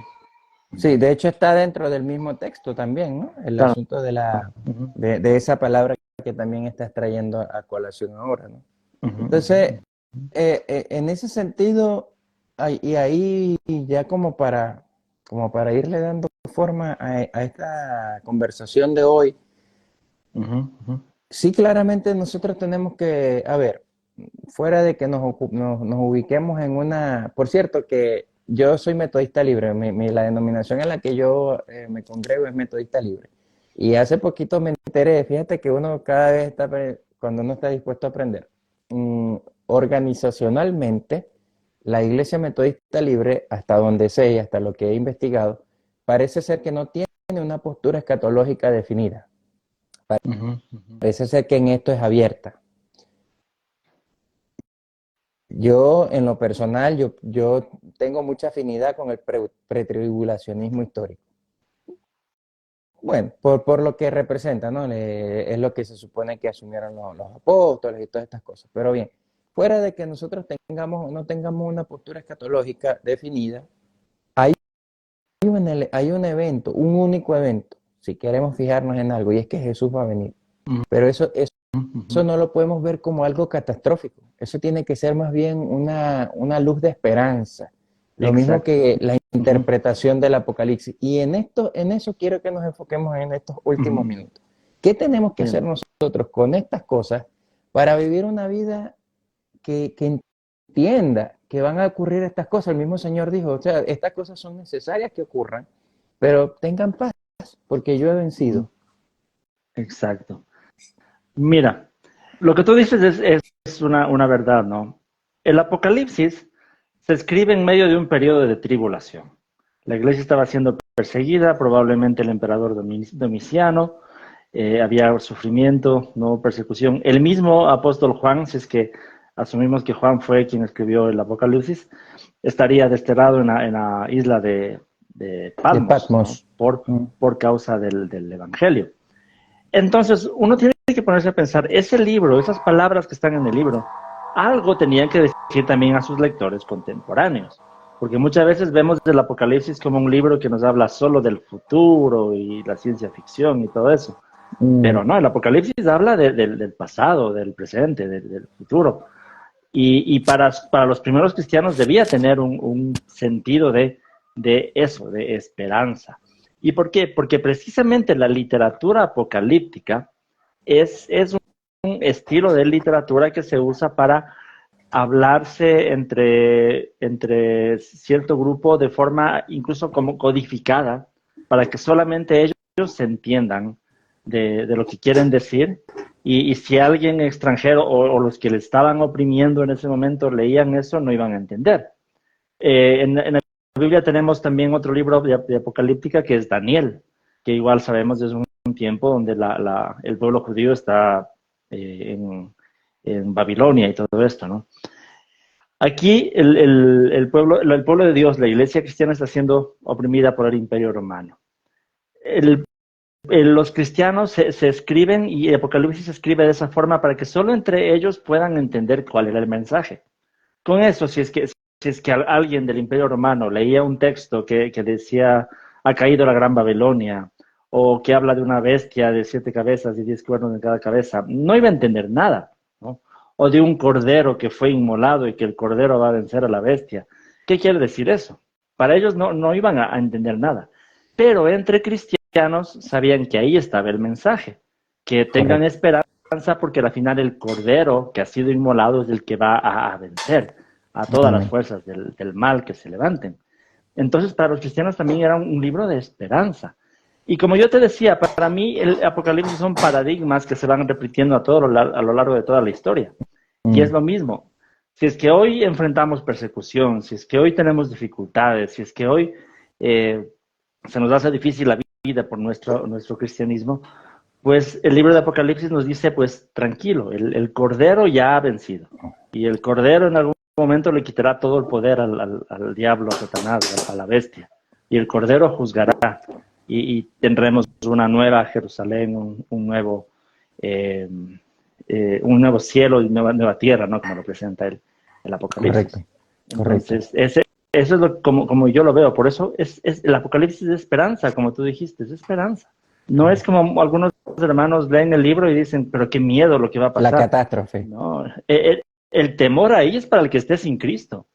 Sí, de hecho está dentro del mismo texto también, ¿no? El Claro. asunto de esa palabra que también estás trayendo a colación ahora, ¿no? Entonces, en ese sentido, y ahí ya como para irle dando forma a esta conversación de hoy, sí, claramente nosotros tenemos que, a ver, fuera de que nos ubiquemos en una, por cierto, que yo soy metodista libre, la denominación en la que yo me congrego es metodista libre. Y hace poquito me enteré, fíjate que uno cada vez está, cuando uno está dispuesto a aprender, organizacionalmente, la Iglesia Metodista Libre, hasta donde sé y hasta lo que he investigado, parece ser que no tiene una postura escatológica definida. Parece ser que en esto es abierta. Yo, en lo personal, yo tengo mucha afinidad con el pretribulacionismo histórico. Bueno, por lo que representa, ¿no? Es lo que se supone que asumieron los apóstoles y todas estas cosas. Pero bien, fuera de que nosotros no tengamos una postura escatológica definida, hay un evento, un único evento, si queremos fijarnos en algo, y es que Jesús va a venir. Pero eso no lo podemos ver como algo catastrófico. Eso tiene que ser más bien una luz de esperanza. Lo mismo que la interpretación del Apocalipsis. Y en eso quiero que nos enfoquemos en estos últimos minutos. ¿Qué tenemos que hacer nosotros con estas cosas para vivir una vida que entienda que van a ocurrir estas cosas? El mismo Señor dijo, o sea, estas cosas son necesarias que ocurran, pero tengan paz, porque yo he vencido. Exacto. Mira, lo que tú dices es una verdad, ¿no? El Apocalipsis se escribe en medio de un periodo de tribulación. La iglesia estaba siendo perseguida, probablemente el emperador Domiciano, había sufrimiento, no persecución. El mismo apóstol Juan, si es que asumimos que Juan fue quien escribió el Apocalipsis, estaría desterrado en la isla de De Patmos, ¿no? Patmos. Por causa del Evangelio. Entonces, uno tiene que ponerse a pensar, ese libro, esas palabras que están en el libro, algo tenían que decir también a sus lectores contemporáneos. Porque muchas veces vemos el Apocalipsis como un libro que nos habla solo del futuro y la ciencia ficción y todo eso. Mm, Pero no, el Apocalipsis habla del pasado, del presente, del futuro. Y para los primeros cristianos debía tener un sentido de eso, de esperanza. ¿Y por qué? Porque precisamente la literatura apocalíptica es un estilo de literatura que se usa para hablarse entre cierto grupo de forma incluso como codificada, para que solamente ellos se entiendan de lo que quieren decir. Y si alguien extranjero o los que le estaban oprimiendo en ese momento leían eso, no iban a entender. En la Biblia tenemos también otro libro de Apocalíptica que es Daniel, que igual sabemos es un tiempo donde el pueblo judío está en Babilonia y todo esto, ¿no? Aquí el pueblo de Dios, la iglesia cristiana, está siendo oprimida por el imperio romano. El, los cristianos se escriben y Apocalipsis se escribe de esa forma para que solo entre ellos puedan entender cuál era el mensaje. Con eso, si es que alguien del imperio romano leía un texto que decía, ha caído la gran Babilonia, o que habla de una bestia de 7 cabezas y 10 cuernos en cada cabeza, no iba a entender nada, ¿no? O de un cordero que fue inmolado y que el cordero va a vencer a la bestia. ¿Qué quiere decir eso? Para ellos no iban a entender nada. Pero entre cristianos sabían que ahí estaba el mensaje, que tengan correcto. esperanza porque al final el cordero que ha sido inmolado es el que va a vencer a todas las Amén. fuerzas del mal que se levanten. Entonces, para los cristianos también era un libro de esperanza. Y como yo te decía, para mí el Apocalipsis son paradigmas que se van repitiendo a lo largo de toda la historia. Y es Mm, lo mismo. Si es que hoy enfrentamos persecución, si es que hoy tenemos dificultades, si es que hoy eh, se nos hace difícil la vida por nuestro cristianismo, pues el libro de Apocalipsis nos dice, pues tranquilo, el Cordero ya ha vencido. Y el Cordero en algún momento le quitará todo el poder al diablo, a Satanás, a la bestia. Y el Cordero juzgará. Y tendremos una nueva Jerusalén, eh, un nuevo cielo y nueva tierra, ¿no? Como lo presenta el correcto, Apocalipsis. correcto. Entonces, eso es como yo lo veo. Por eso el Apocalipsis es esperanza, como tú dijiste, es esperanza. No es Correcto. como algunos hermanos leen el libro y dicen, pero qué miedo lo que va a La pasar. catástrofe. No, el temor ahí es para el que esté sin Cristo.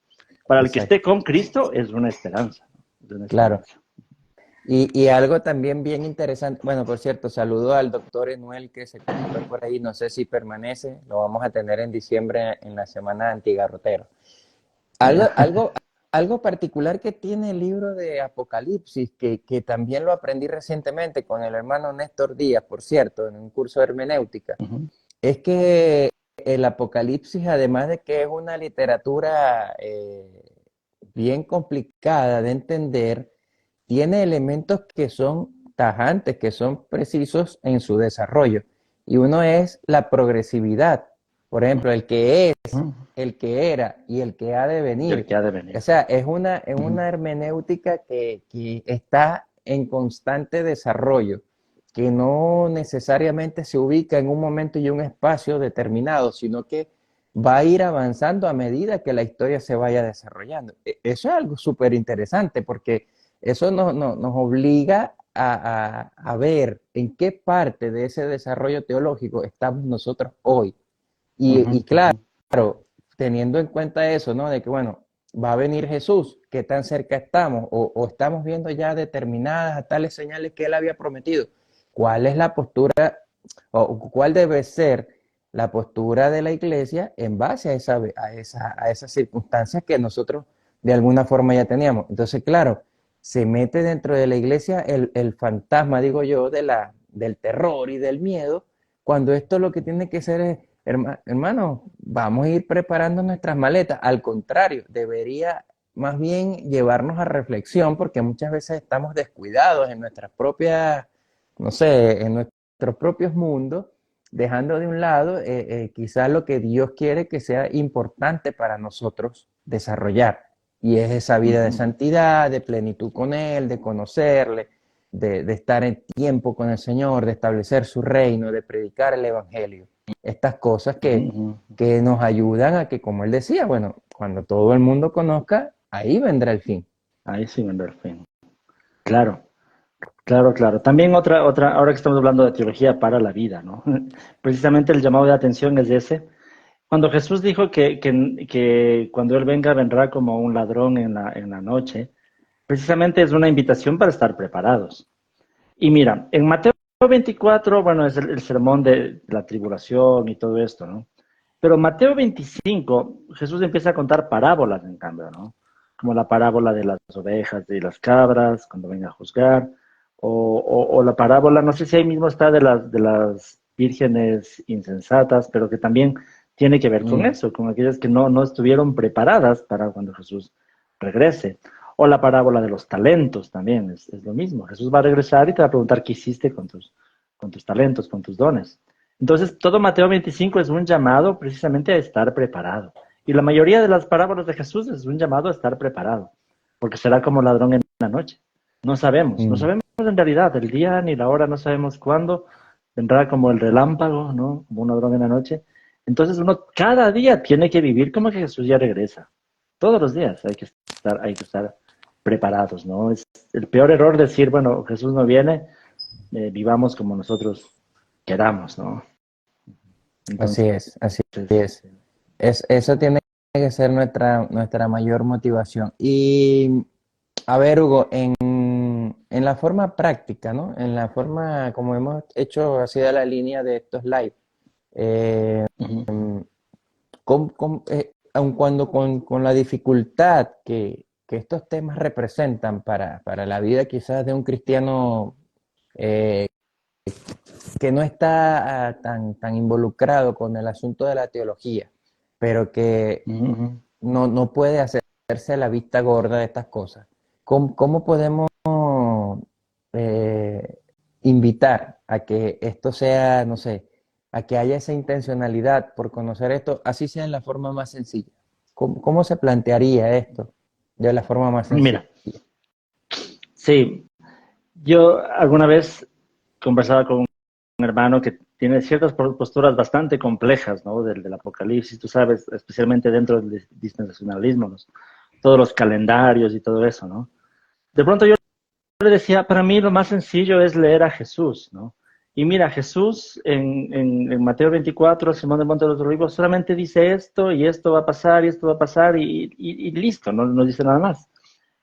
Para el que esté Exacto. con Cristo es una esperanza. Es una Claro. esperanza. Y algo también bien interesante, bueno, por cierto, saludo al doctor Enuel que se conectó por ahí, no sé si permanece, lo vamos a tener en diciembre en la semana antigarrotero. Algo, Yeah. algo, algo particular que tiene el libro de Apocalipsis, que también lo aprendí recientemente con el hermano Néstor Díaz, por cierto, en un curso de hermenéutica, Uh -huh. es que el Apocalipsis, además de que es una literatura bien complicada de entender, tiene elementos que son tajantes, que son precisos en su desarrollo. Y uno es la progresividad. Por ejemplo, el que es, el que era y el que ha de Y el venir. que ha de O venir. sea, es Uh -huh. una hermenéutica que está en constante desarrollo, que no necesariamente se ubica en un momento y un espacio determinado, sino que va a ir avanzando a medida que la historia se vaya desarrollando. Eso es algo súper interesante porque eso nos obliga a ver en qué parte de ese desarrollo teológico estamos nosotros hoy. Uh Y -huh. Uh claro, -huh. teniendo en cuenta eso, ¿no? De que, bueno, va a venir Jesús, qué tan cerca estamos, o estamos viendo ya determinadas tales señales que él había prometido. ¿Cuál es la postura, o cuál debe ser la postura de la iglesia en base a esas circunstancias que nosotros de alguna forma ya teníamos? Entonces, claro, se mete dentro de la iglesia el fantasma, digo yo, del terror y del miedo, cuando esto lo que tiene que ser es, hermano, vamos a ir preparando nuestras maletas. Al contrario, debería más bien llevarnos a reflexión, porque muchas veces estamos descuidados en nuestras propias, no sé, en nuestras nuestros propios mundos, dejando de un lado quizás lo que Dios quiere que sea importante para nosotros desarrollar. Y es esa vida de santidad, de plenitud con Él, de conocerle, de estar en tiempo con el Señor, de establecer su reino, de predicar el Evangelio. Estas cosas que nos ayudan a que, como Él decía, bueno, cuando todo el mundo conozca, ahí vendrá el fin. Ahí sí vendrá el fin. Claro. Claro, claro. También ahora que estamos hablando de teología para la vida, ¿no? Precisamente el llamado de atención es ese. Cuando Jesús dijo que cuando Él venga, vendrá como un ladrón en la noche, precisamente es una invitación para estar preparados. Y mira, en Mateo 24, bueno, es el sermón de la tribulación y todo esto, ¿no? Pero Mateo 25, Jesús empieza a contar parábolas, en cambio, ¿no? Como la parábola de las ovejas y las cabras, cuando venga a juzgar, o la parábola, no sé si ahí mismo está de las vírgenes insensatas, pero que también tiene que ver con eso, con aquellas que no estuvieron preparadas para cuando Jesús regrese. O la parábola de los talentos también, es lo mismo. Jesús va a regresar y te va a preguntar qué hiciste con tus talentos, con tus dones. Entonces, todo Mateo 25 es un llamado precisamente a estar preparado. Y la mayoría de las parábolas de Jesús es un llamado a estar preparado, porque será como ladrón en la noche. No sabemos en realidad el día ni la hora, no sabemos cuándo. Vendrá como el relámpago, ¿no? Como un ladrón en la noche. Entonces, uno cada día tiene que vivir como que Jesús ya regresa. Todos los días hay que estar preparados, ¿no? Es el peor error decir, bueno, Jesús no viene, vivamos como nosotros queramos, ¿no? Así Entonces, es, así es. Eso tiene que ser nuestra mayor motivación. Y, a ver, Hugo, en la forma práctica, ¿no? En la forma como hemos hecho así de la línea de estos live, eh, ujú, aun cuando con la dificultad que estos temas representan para la vida quizás de un cristiano eh, que no está tan involucrado con el asunto de la teología, pero que ujú. no puede hacerse la vista gorda de estas cosas. ¿Cómo podemos eh, invitar a que esto sea, no sé, a que haya esa intencionalidad por conocer esto, así sea en la forma más sencilla? ¿Cómo se plantearía esto de la forma más sencilla? Mira, sí, yo alguna vez conversaba con un hermano que tiene ciertas posturas bastante complejas, ¿no? Del Apocalipsis, tú sabes, especialmente dentro del dispensacionalismo, todos los calendarios y todo eso, ¿no? De pronto yo le decía, para mí lo más sencillo es leer a Jesús, ¿no? Y mira, Jesús en Mateo 24, el Sermón del Monte de los Olivos, solamente dice esto y esto va a pasar y esto va a pasar y listo, no dice nada más.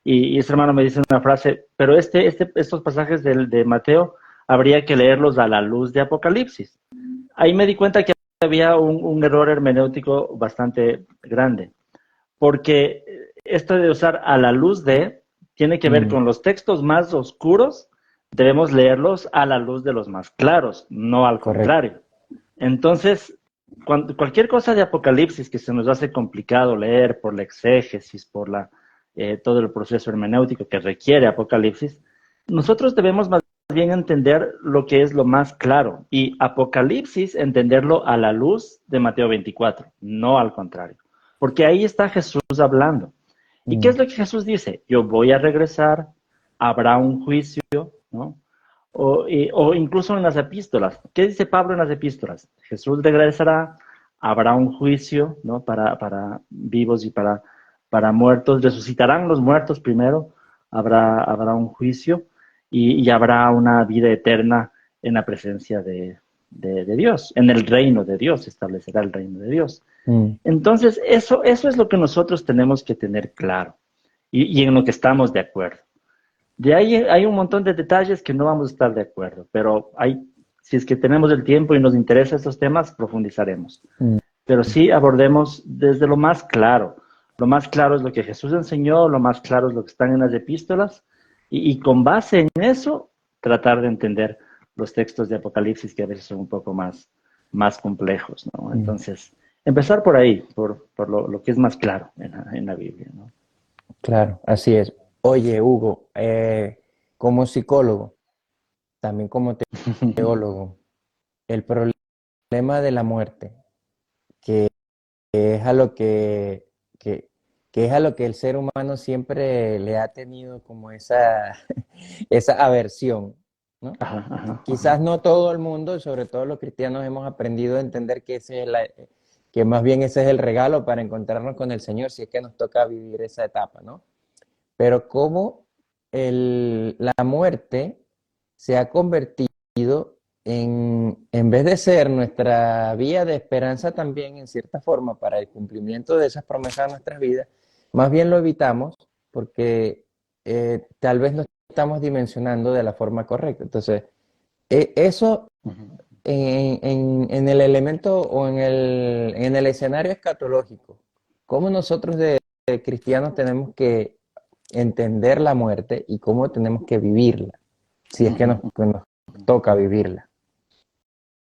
Y ese hermano me dice una frase, pero estos pasajes de Mateo habría que leerlos a la luz de Apocalipsis. Ahí me di cuenta que había un error hermenéutico bastante grande, porque esto de usar a la luz de tiene que ver Mm, con los textos más oscuros, debemos leerlos a la luz de los más claros, no al correcto. contrario. Entonces, cualquier cosa de Apocalipsis que se nos hace complicado leer por la exégesis, por todo el proceso hermenéutico que requiere Apocalipsis, nosotros debemos más bien entender lo que es lo más claro y Apocalipsis entenderlo a la luz de Mateo 24, no al contrario, porque ahí está Jesús hablando. ¿Y qué es Mm, lo que Jesús dice? Yo voy a regresar, habrá un juicio, ¿no? O incluso en las epístolas. ¿Qué dice Pablo en las epístolas? Jesús regresará, habrá un juicio, ¿no? Para vivos y para muertos. Resucitarán los muertos primero, habrá un juicio y habrá una vida eterna en la presencia de Dios. En el reino de Dios, se establecerá el reino de Dios. mm, Entonces, eso es lo que nosotros tenemos que tener claro y en lo que estamos de acuerdo. De ahí hay un montón de detalles que no vamos a estar de acuerdo, pero si es que tenemos el tiempo y nos interesan estos temas, profundizaremos. mm. Pero sí abordemos desde lo más claro. Lo más claro es lo que Jesús enseñó, lo más claro es lo que están en las epístolas, y con base en eso, tratar de entender los textos de Apocalipsis que a veces son un poco más complejos, ¿no? Mm. Entonces, empezar por ahí, por lo que es más claro en la Biblia, ¿no? Claro, así es. Oye, Hugo, como psicólogo, también como teólogo, el problema de la muerte, que es a lo que es a lo que el ser humano siempre le ha tenido como esa, esa aversión, ¿no? Ajá, ajá, Quizás ajá. no todo el mundo, sobre todo los cristianos, hemos aprendido a entender que que más bien ese es el regalo para encontrarnos con el Señor, si es que nos toca vivir esa etapa, ¿no? Pero cómo la muerte se ha convertido en vez de ser nuestra vía de esperanza también, en cierta forma, para el cumplimiento de esas promesas de nuestras vidas, más bien lo evitamos porque tal vez no estamos dimensionando de la forma correcta. Entonces, eso Ujú. en el elemento o en el escenario escatológico, ¿cómo nosotros de cristianos tenemos que entender la muerte y cómo tenemos que vivirla, si es Ujú, que nos toca vivirla?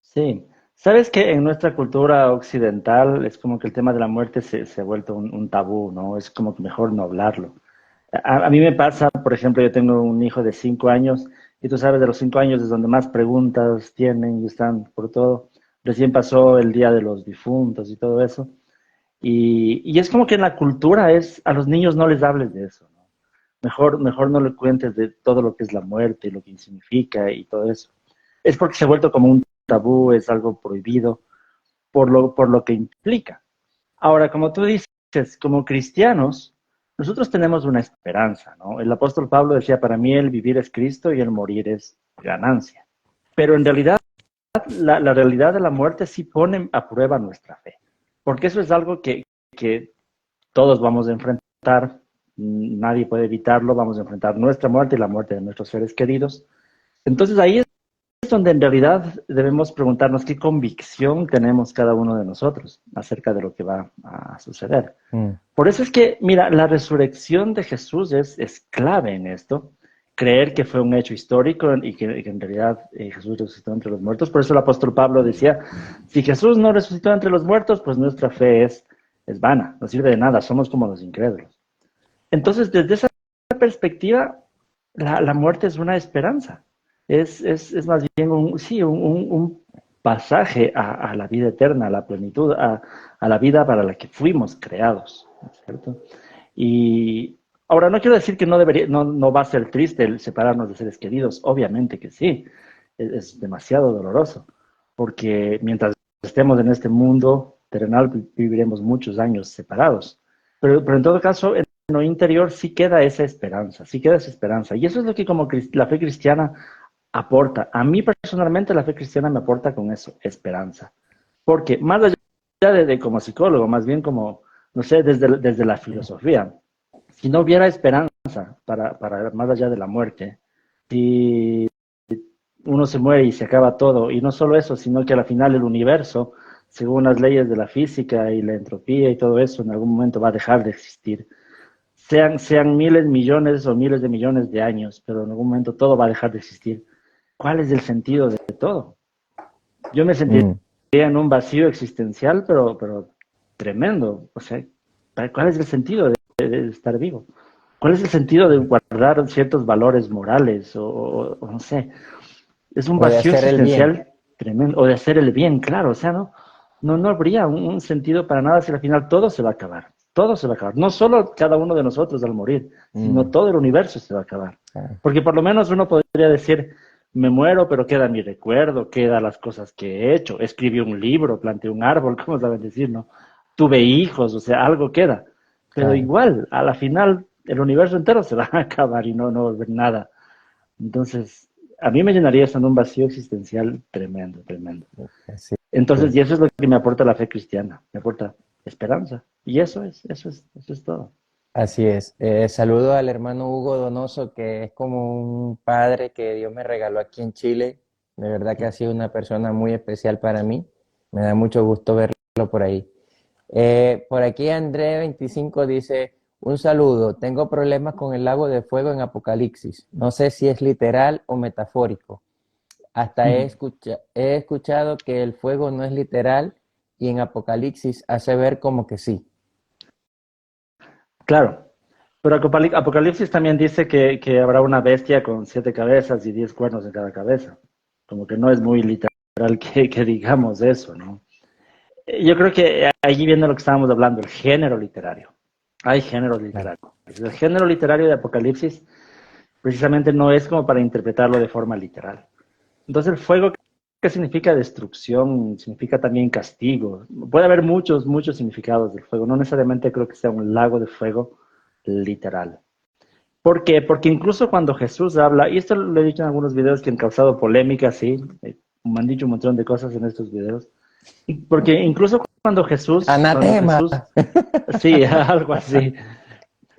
sí, sabes que en nuestra cultura occidental es como que el tema de la muerte se ha vuelto un tabú, ¿no? Es como que mejor no hablarlo. A mí me pasa, por ejemplo, yo tengo un hijo de 5 años y tú sabes, de los 5 años es donde más preguntas tienen y están por todo. Recién pasó el Día de los Difuntos y todo eso. Y es como que en la cultura es, a los niños no les hables de eso, ¿no? Mejor no le cuentes de todo lo que es la muerte, lo que significa y todo eso. Es porque se ha vuelto como un tabú, es algo prohibido por lo que implica. Ahora, como tú dices, como cristianos, nosotros tenemos una esperanza, ¿no? El apóstol Pablo decía, para mí el vivir es Cristo y el morir es ganancia. Pero en realidad, la realidad de la muerte sí pone a prueba nuestra fe, porque eso es algo que todos vamos a enfrentar, nadie puede evitarlo, vamos a enfrentar nuestra muerte y la muerte de nuestros seres queridos. Entonces ahí es donde en realidad debemos preguntarnos qué convicción tenemos cada uno de nosotros acerca de lo que va a suceder. Mm, Por eso es que, mira, la resurrección de Jesús es clave en esto, creer que fue un hecho histórico y que en realidad Jesús resucitó entre los muertos. Por eso el apóstol Pablo decía, si Jesús no resucitó entre los muertos, pues nuestra fe es vana, no sirve de nada, somos como los incrédulos. Entonces, desde esa perspectiva, la muerte es una esperanza. Es más bien sí, un pasaje a la vida eterna, a la plenitud, a la vida para la que fuimos creados, ¿cierto? Y ahora no quiero decir que no va a ser triste el separarnos de seres queridos, obviamente que sí, es demasiado doloroso, porque mientras estemos en este mundo terrenal viviremos muchos años separados. Pero en todo caso, en lo interior sí queda esa esperanza, sí queda esa esperanza. Y eso es lo que como la fe cristiana aporta. A mí personalmente la fe cristiana me aporta con eso, esperanza. Porque más allá de como psicólogo, más bien como, no sé, desde la filosofía, si no hubiera esperanza para más allá de la muerte, si uno se muere y se acaba todo, y no solo eso, sino que al final el universo, según las leyes de la física y la entropía y todo eso, en algún momento va a dejar de existir. Sean miles, millones o miles de millones de años, pero en algún momento todo va a dejar de existir. ¿Cuál es el sentido de todo? Yo me sentiría mm. en un vacío existencial, pero tremendo. O sea, ¿cuál es el sentido de estar vivo? ¿Cuál es el sentido de guardar ciertos valores morales o no sé? Es un O de vacío hacer el bien. existencial tremendo. O de hacer el bien, claro. O sea, no habría un sentido para nada si al final todo se va a acabar. Todo se va a acabar. No solo cada uno de nosotros al morir, sino Mm, todo el universo se va a acabar. ah, Porque por lo menos uno podría decir, me muero, pero queda mi recuerdo, queda las cosas que he hecho. Escribí un libro, planté un árbol, ¿cómo saben decir, no? Tuve hijos, o sea, algo queda. Pero claro. igual, a la final, el universo entero se va a acabar y no volver nada. Entonces, a mí me llenaría eso en un vacío existencial tremendo, tremendo. Así Entonces, es. y eso es lo que me aporta la fe cristiana, me aporta esperanza. Y eso es todo. Así es. Saludo al hermano Hugo Donoso, que es como un padre que Dios me regaló aquí en Chile. De verdad que ha sido una persona muy especial para mí. Me da mucho gusto verlo por ahí. Por aquí André25 dice, un saludo, tengo problemas con el lago de fuego en Apocalipsis. No sé si es literal o metafórico. Hasta he escuchado que el fuego no es literal y en Apocalipsis hace ver como que sí. Claro, pero Apocalipsis también dice que habrá una bestia con 7 cabezas y 10 cuernos en cada cabeza. Como que no es muy literal que digamos eso, ¿no? Yo creo que allí viene lo que estábamos hablando, el género literario. Hay géneros Claro. literarios. El género literario de Apocalipsis precisamente no es como para interpretarlo de forma literal. Entonces el fuego, ¿qué significa? Destrucción, significa también castigo. Puede haber muchos significados del fuego. No necesariamente creo que sea un lago de fuego literal. ¿Por qué? Porque incluso cuando Jesús habla, y esto lo he dicho en algunos videos que han causado polémica, sí, me han dicho un montón de cosas en estos videos, porque incluso cuando Anatema. Jesús, sí, algo así,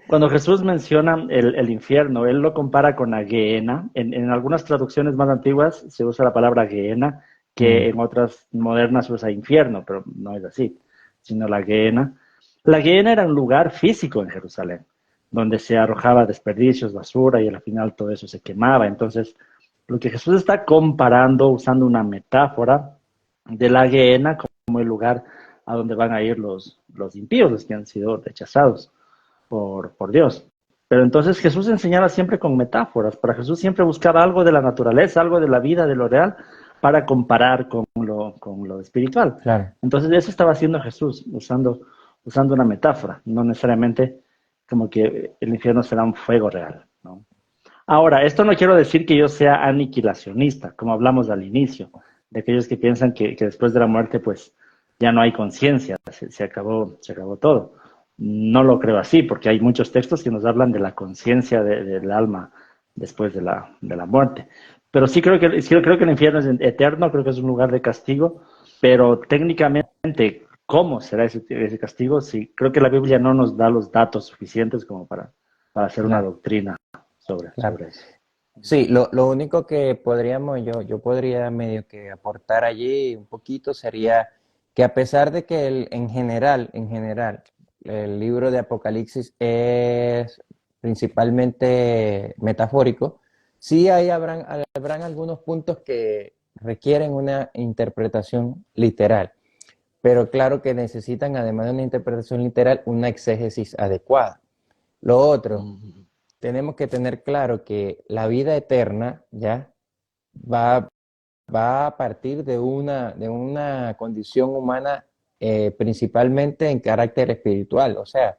cuando Jesús menciona el infierno, él lo compara con la Gehenna. En algunas traducciones más antiguas se usa la palabra Gehenna, que Mm, en otras modernas se usa infierno, pero no es así, sino la Gehenna. La Gehenna era un lugar físico en Jerusalén, donde se arrojaba desperdicios, basura, y al final todo eso se quemaba. Entonces, lo que Jesús está comparando, usando una metáfora de la Gehenna como el lugar a donde van a ir los impíos, los que han sido rechazados por Dios. Pero entonces Jesús enseñaba siempre con metáforas. Para Jesús siempre buscaba algo de la naturaleza, algo de la vida, de lo real, para comparar con lo espiritual. claro. Entonces eso estaba haciendo Jesús, usando una metáfora, no necesariamente como que el infierno será un fuego real, ¿no? Ahora, esto no quiero decir que yo sea aniquilacionista, como hablamos al inicio, de aquellos que piensan que después de la muerte, pues ya no hay conciencia, se acabó todo. No lo creo así, porque hay muchos textos que nos hablan de la conciencia del alma después de la muerte. Pero sí creo que el infierno es eterno, creo que es un lugar de castigo, pero técnicamente, ¿cómo será ese castigo? Sí, creo que la Biblia no nos da los datos suficientes como para hacer una Claro, doctrina claro. sobre eso. Sí, lo único que podríamos, yo podría medio que aportar allí un poquito sería que a pesar de que en general, el libro de Apocalipsis es principalmente metafórico, sí habrán algunos puntos que requieren una interpretación literal, pero claro que necesitan, además de una interpretación literal, una exégesis adecuada. Lo otro, Ujú. tenemos que tener claro que la vida eterna ya va, va a partir de una condición humana principalmente en carácter espiritual. O sea,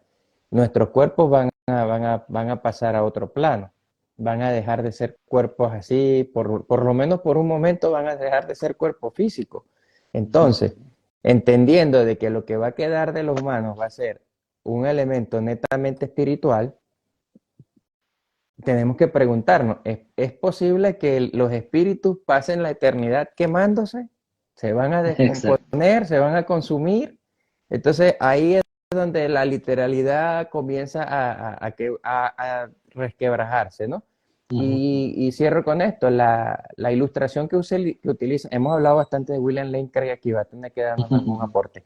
nuestros cuerpos van a pasar a otro plano. Van a dejar de ser cuerpos así, por lo menos por un momento van a dejar de ser cuerpos físicos. Entonces, entendiendo de que lo que va a quedar de los humanos va a ser un elemento netamente espiritual, tenemos que preguntarnos, ¿es posible que los espíritus pasen la eternidad quemándose? ¿Se van a Exacto. descomponer? ¿Se van a consumir? Entonces ahí es donde la literalidad comienza a resquebrajarse, ¿no? Ujú, Y cierro con esto, la ilustración que utiliza, hemos hablado bastante de William Lane Craig aquí, va a tener que darnos algún ujú, aporte.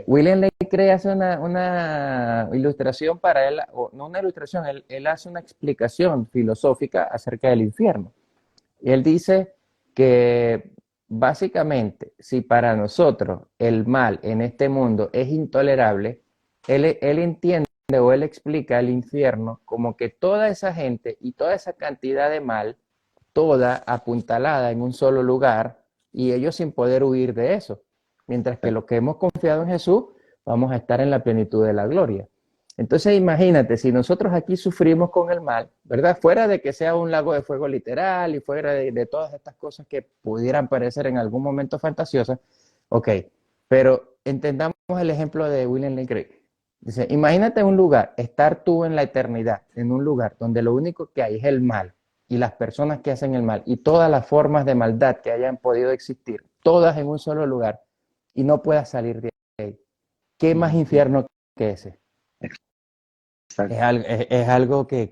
William Lane Craig hace una ilustración para él, o no una ilustración, él hace una explicación filosófica acerca del infierno. Y él dice que básicamente, si para nosotros el mal en este mundo es intolerable, él entiende o él explica el infierno como que toda esa gente y toda esa cantidad de mal, toda apuntalada en un solo lugar, y ellos sin poder huir de eso. Mientras que los que hemos confiado en Jesús, vamos a estar en la plenitud de la gloria. Entonces imagínate, si nosotros aquí sufrimos con el mal, ¿verdad? Fuera de que sea un lago de fuego literal y fuera de todas estas cosas que pudieran parecer en algún momento fantasiosas, ok, pero entendamos el ejemplo de William Lane Craig. Dice, imagínate un lugar, estar tú en la eternidad, en un lugar donde lo único que hay es el mal y las personas que hacen el mal y todas las formas de maldad que hayan podido existir, todas en un solo lugar y no puedas salir de ahí. ¿Qué más ujú. infierno que ese? Exacto. Es algo que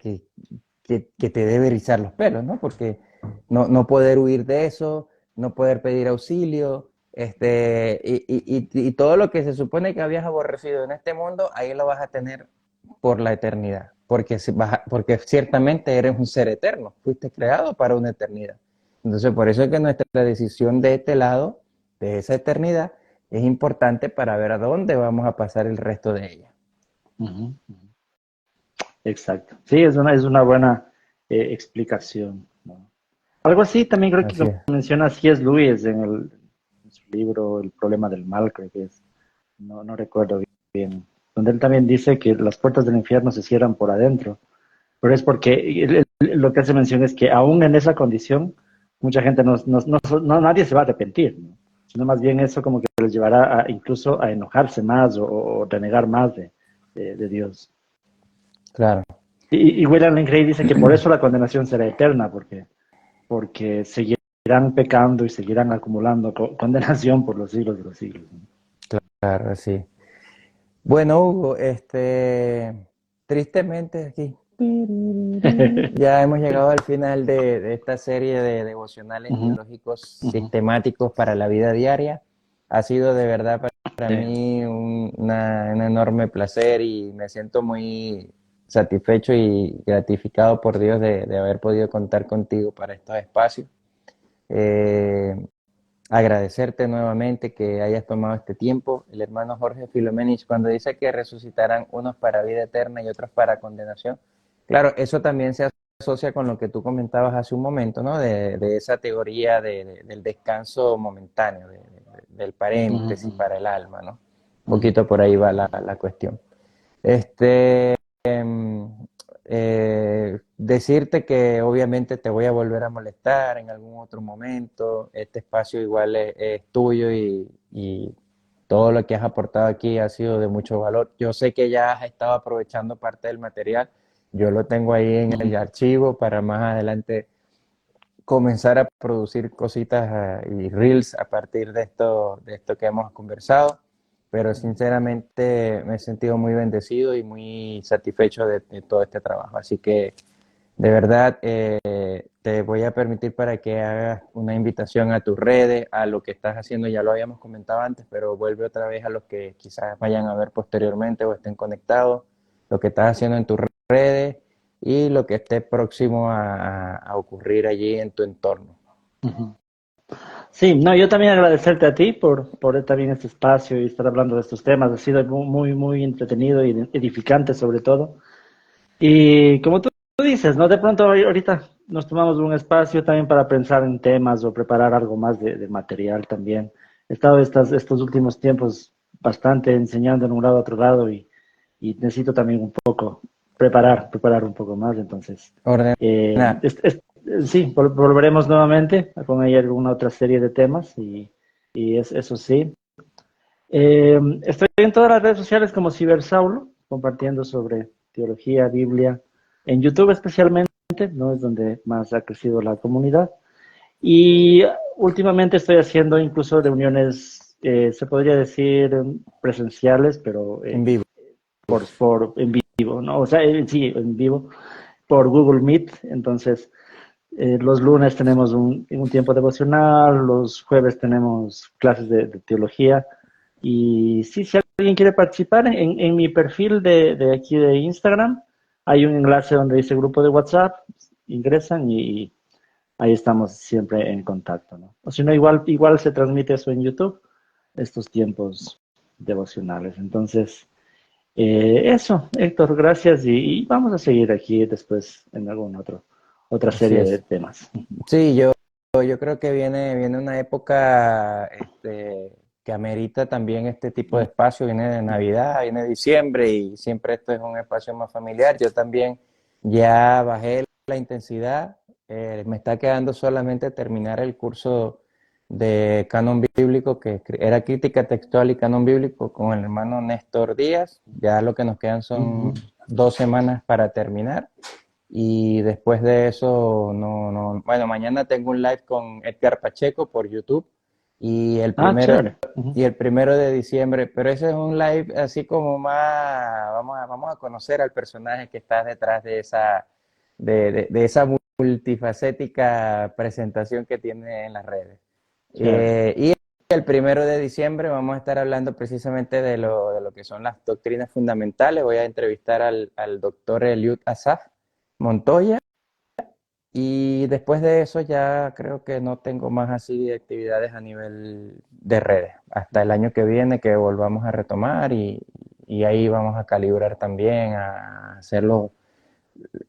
te debe erizar los pelos, ¿no? Porque no poder huir de eso, no poder pedir auxilio, y todo lo que se supone que habías aborrecido en este mundo, ahí lo vas a tener por la eternidad, porque ciertamente eres un ser eterno, fuiste creado para una eternidad. Entonces, por eso es que nuestra decisión de este lado, de esa eternidad, es importante para ver a dónde vamos a pasar el resto de ella. Ujú, ujú. Exacto. Sí, es una buena explicación, ¿no? Algo así también creo que Así es. menciona C.S. Lewis en su libro El problema del mal, creo que es. No recuerdo bien. Donde él también dice que las puertas del infierno se cierran por adentro. Pero es porque lo que hace mención es que aún en esa condición, mucha gente nadie se va a arrepentir, ¿no? Sino más bien eso como que les llevará incluso a enojarse más o renegar más de Dios. Claro, Y William Lane Craig dice que por eso la condenación será eterna, porque seguirán pecando y seguirán acumulando condenación por los siglos de los siglos, ¿no? claro, sí. Bueno, Hugo, tristemente aquí ya hemos llegado al final de esta serie de devocionales Ujú, teológicos ujú. sistemáticos para la vida diaria. Ha sido de verdad para Sí. mí un enorme placer y me siento muy satisfecho y gratificado por Dios de haber podido contar contigo para estos espacios. Eh, Agradecerte nuevamente que hayas tomado este tiempo. El hermano Jorge Filomenich, cuando dice que resucitarán unos para vida eterna y otros para condenación, claro, eso también se asocia con lo que tú comentabas hace un momento, ¿no? De esa teoría del descanso momentáneo, del Ujú, paréntesis ujú, para el alma, ¿no? Un ujú. poquito por ahí va la cuestión. Este, decirte que obviamente te voy a volver a molestar en algún otro momento. Este espacio igual es tuyo y todo lo que has aportado aquí ha sido de mucho valor. Yo sé que ya has estado aprovechando parte del material. Yo lo tengo ahí en el Ujú. archivo para más adelante comenzar a producir cositas y reels a partir de esto que hemos conversado, pero sinceramente me he sentido muy bendecido y muy satisfecho de todo este trabajo. Así que de verdad te voy a permitir para que hagas una invitación a tus redes, a lo que estás haciendo, ya lo habíamos comentado antes, pero vuelve otra vez a los que quizás vayan a ver posteriormente o estén conectados, lo que estás haciendo en tus redes y lo que esté próximo a ocurrir allí en tu entorno. Ujú. Sí, no, yo también agradecerte a ti por también este espacio y estar hablando de estos temas. Ha sido muy entretenido y edificante sobre todo. Y como tú dices, ¿no? De pronto ahorita nos tomamos un espacio también para pensar en temas o preparar algo más de material también. He estado estos últimos tiempos bastante enseñando en un lado a otro lado y necesito también un poco preparar un poco más. Entonces, eh, Ordenar. es- es- sí, volveremos nuevamente con ahí alguna otra serie de temas y eso sí. Estoy en todas las redes sociales como Cibersaulo, compartiendo sobre teología, Biblia, en YouTube especialmente, no es donde más ha crecido la comunidad. Y últimamente estoy haciendo incluso reuniones, se podría decir presenciales, pero En vivo. en vivo, ¿no? O sea, sí, en vivo, por Google Meet. Entonces, los lunes tenemos un tiempo devocional, los jueves tenemos clases de teología. Y sí, si alguien quiere participar, en mi perfil de aquí de Instagram hay un enlace donde dice grupo de WhatsApp, ingresan y ahí estamos siempre en contacto, ¿no? O si no, igual se transmite eso en YouTube, estos tiempos devocionales. Entonces, eso, Héctor, gracias y vamos a seguir aquí después en otra Así serie de es. temas. Sí, yo creo que viene una época que amerita también este tipo de espacio. Viene de Navidad, viene diciembre y siempre esto es un espacio más familiar. Yo también ya bajé la intensidad. Me está quedando solamente terminar el curso de canon bíblico, que era crítica textual y canon bíblico con el hermano Néstor Díaz. Ya lo que nos quedan Ujú. son 2 semanas para terminar. Y después de eso, bueno, mañana tengo un live con Edgar Pacheco por YouTube y el Ah, primero, chévere. Ujú. y el 1 de diciembre, pero ese es un live así como más, vamos a conocer al personaje que está detrás de esa multifacética presentación que tiene en las redes. Chévere. Y el 1 de diciembre vamos a estar hablando precisamente de lo que son las doctrinas fundamentales. Voy a entrevistar al doctor Eliud Asaf Montoya. Y después de eso ya creo que no tengo más así de actividades a nivel de redes. Hasta el año que viene que volvamos a retomar y ahí vamos a calibrar también, a hacerlo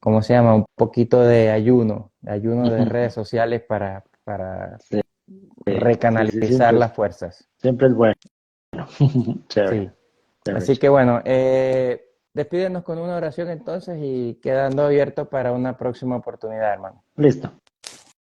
¿cómo se llama? Un poquito de ayuno de redes sociales para Sí, sí, sí, recanalizar las fuerzas. siempre es bueno. Chévere, Sí. chévere, Así que chévere. bueno, despídenos con una oración entonces y quedando abierto para una próxima oportunidad, hermano. Listo.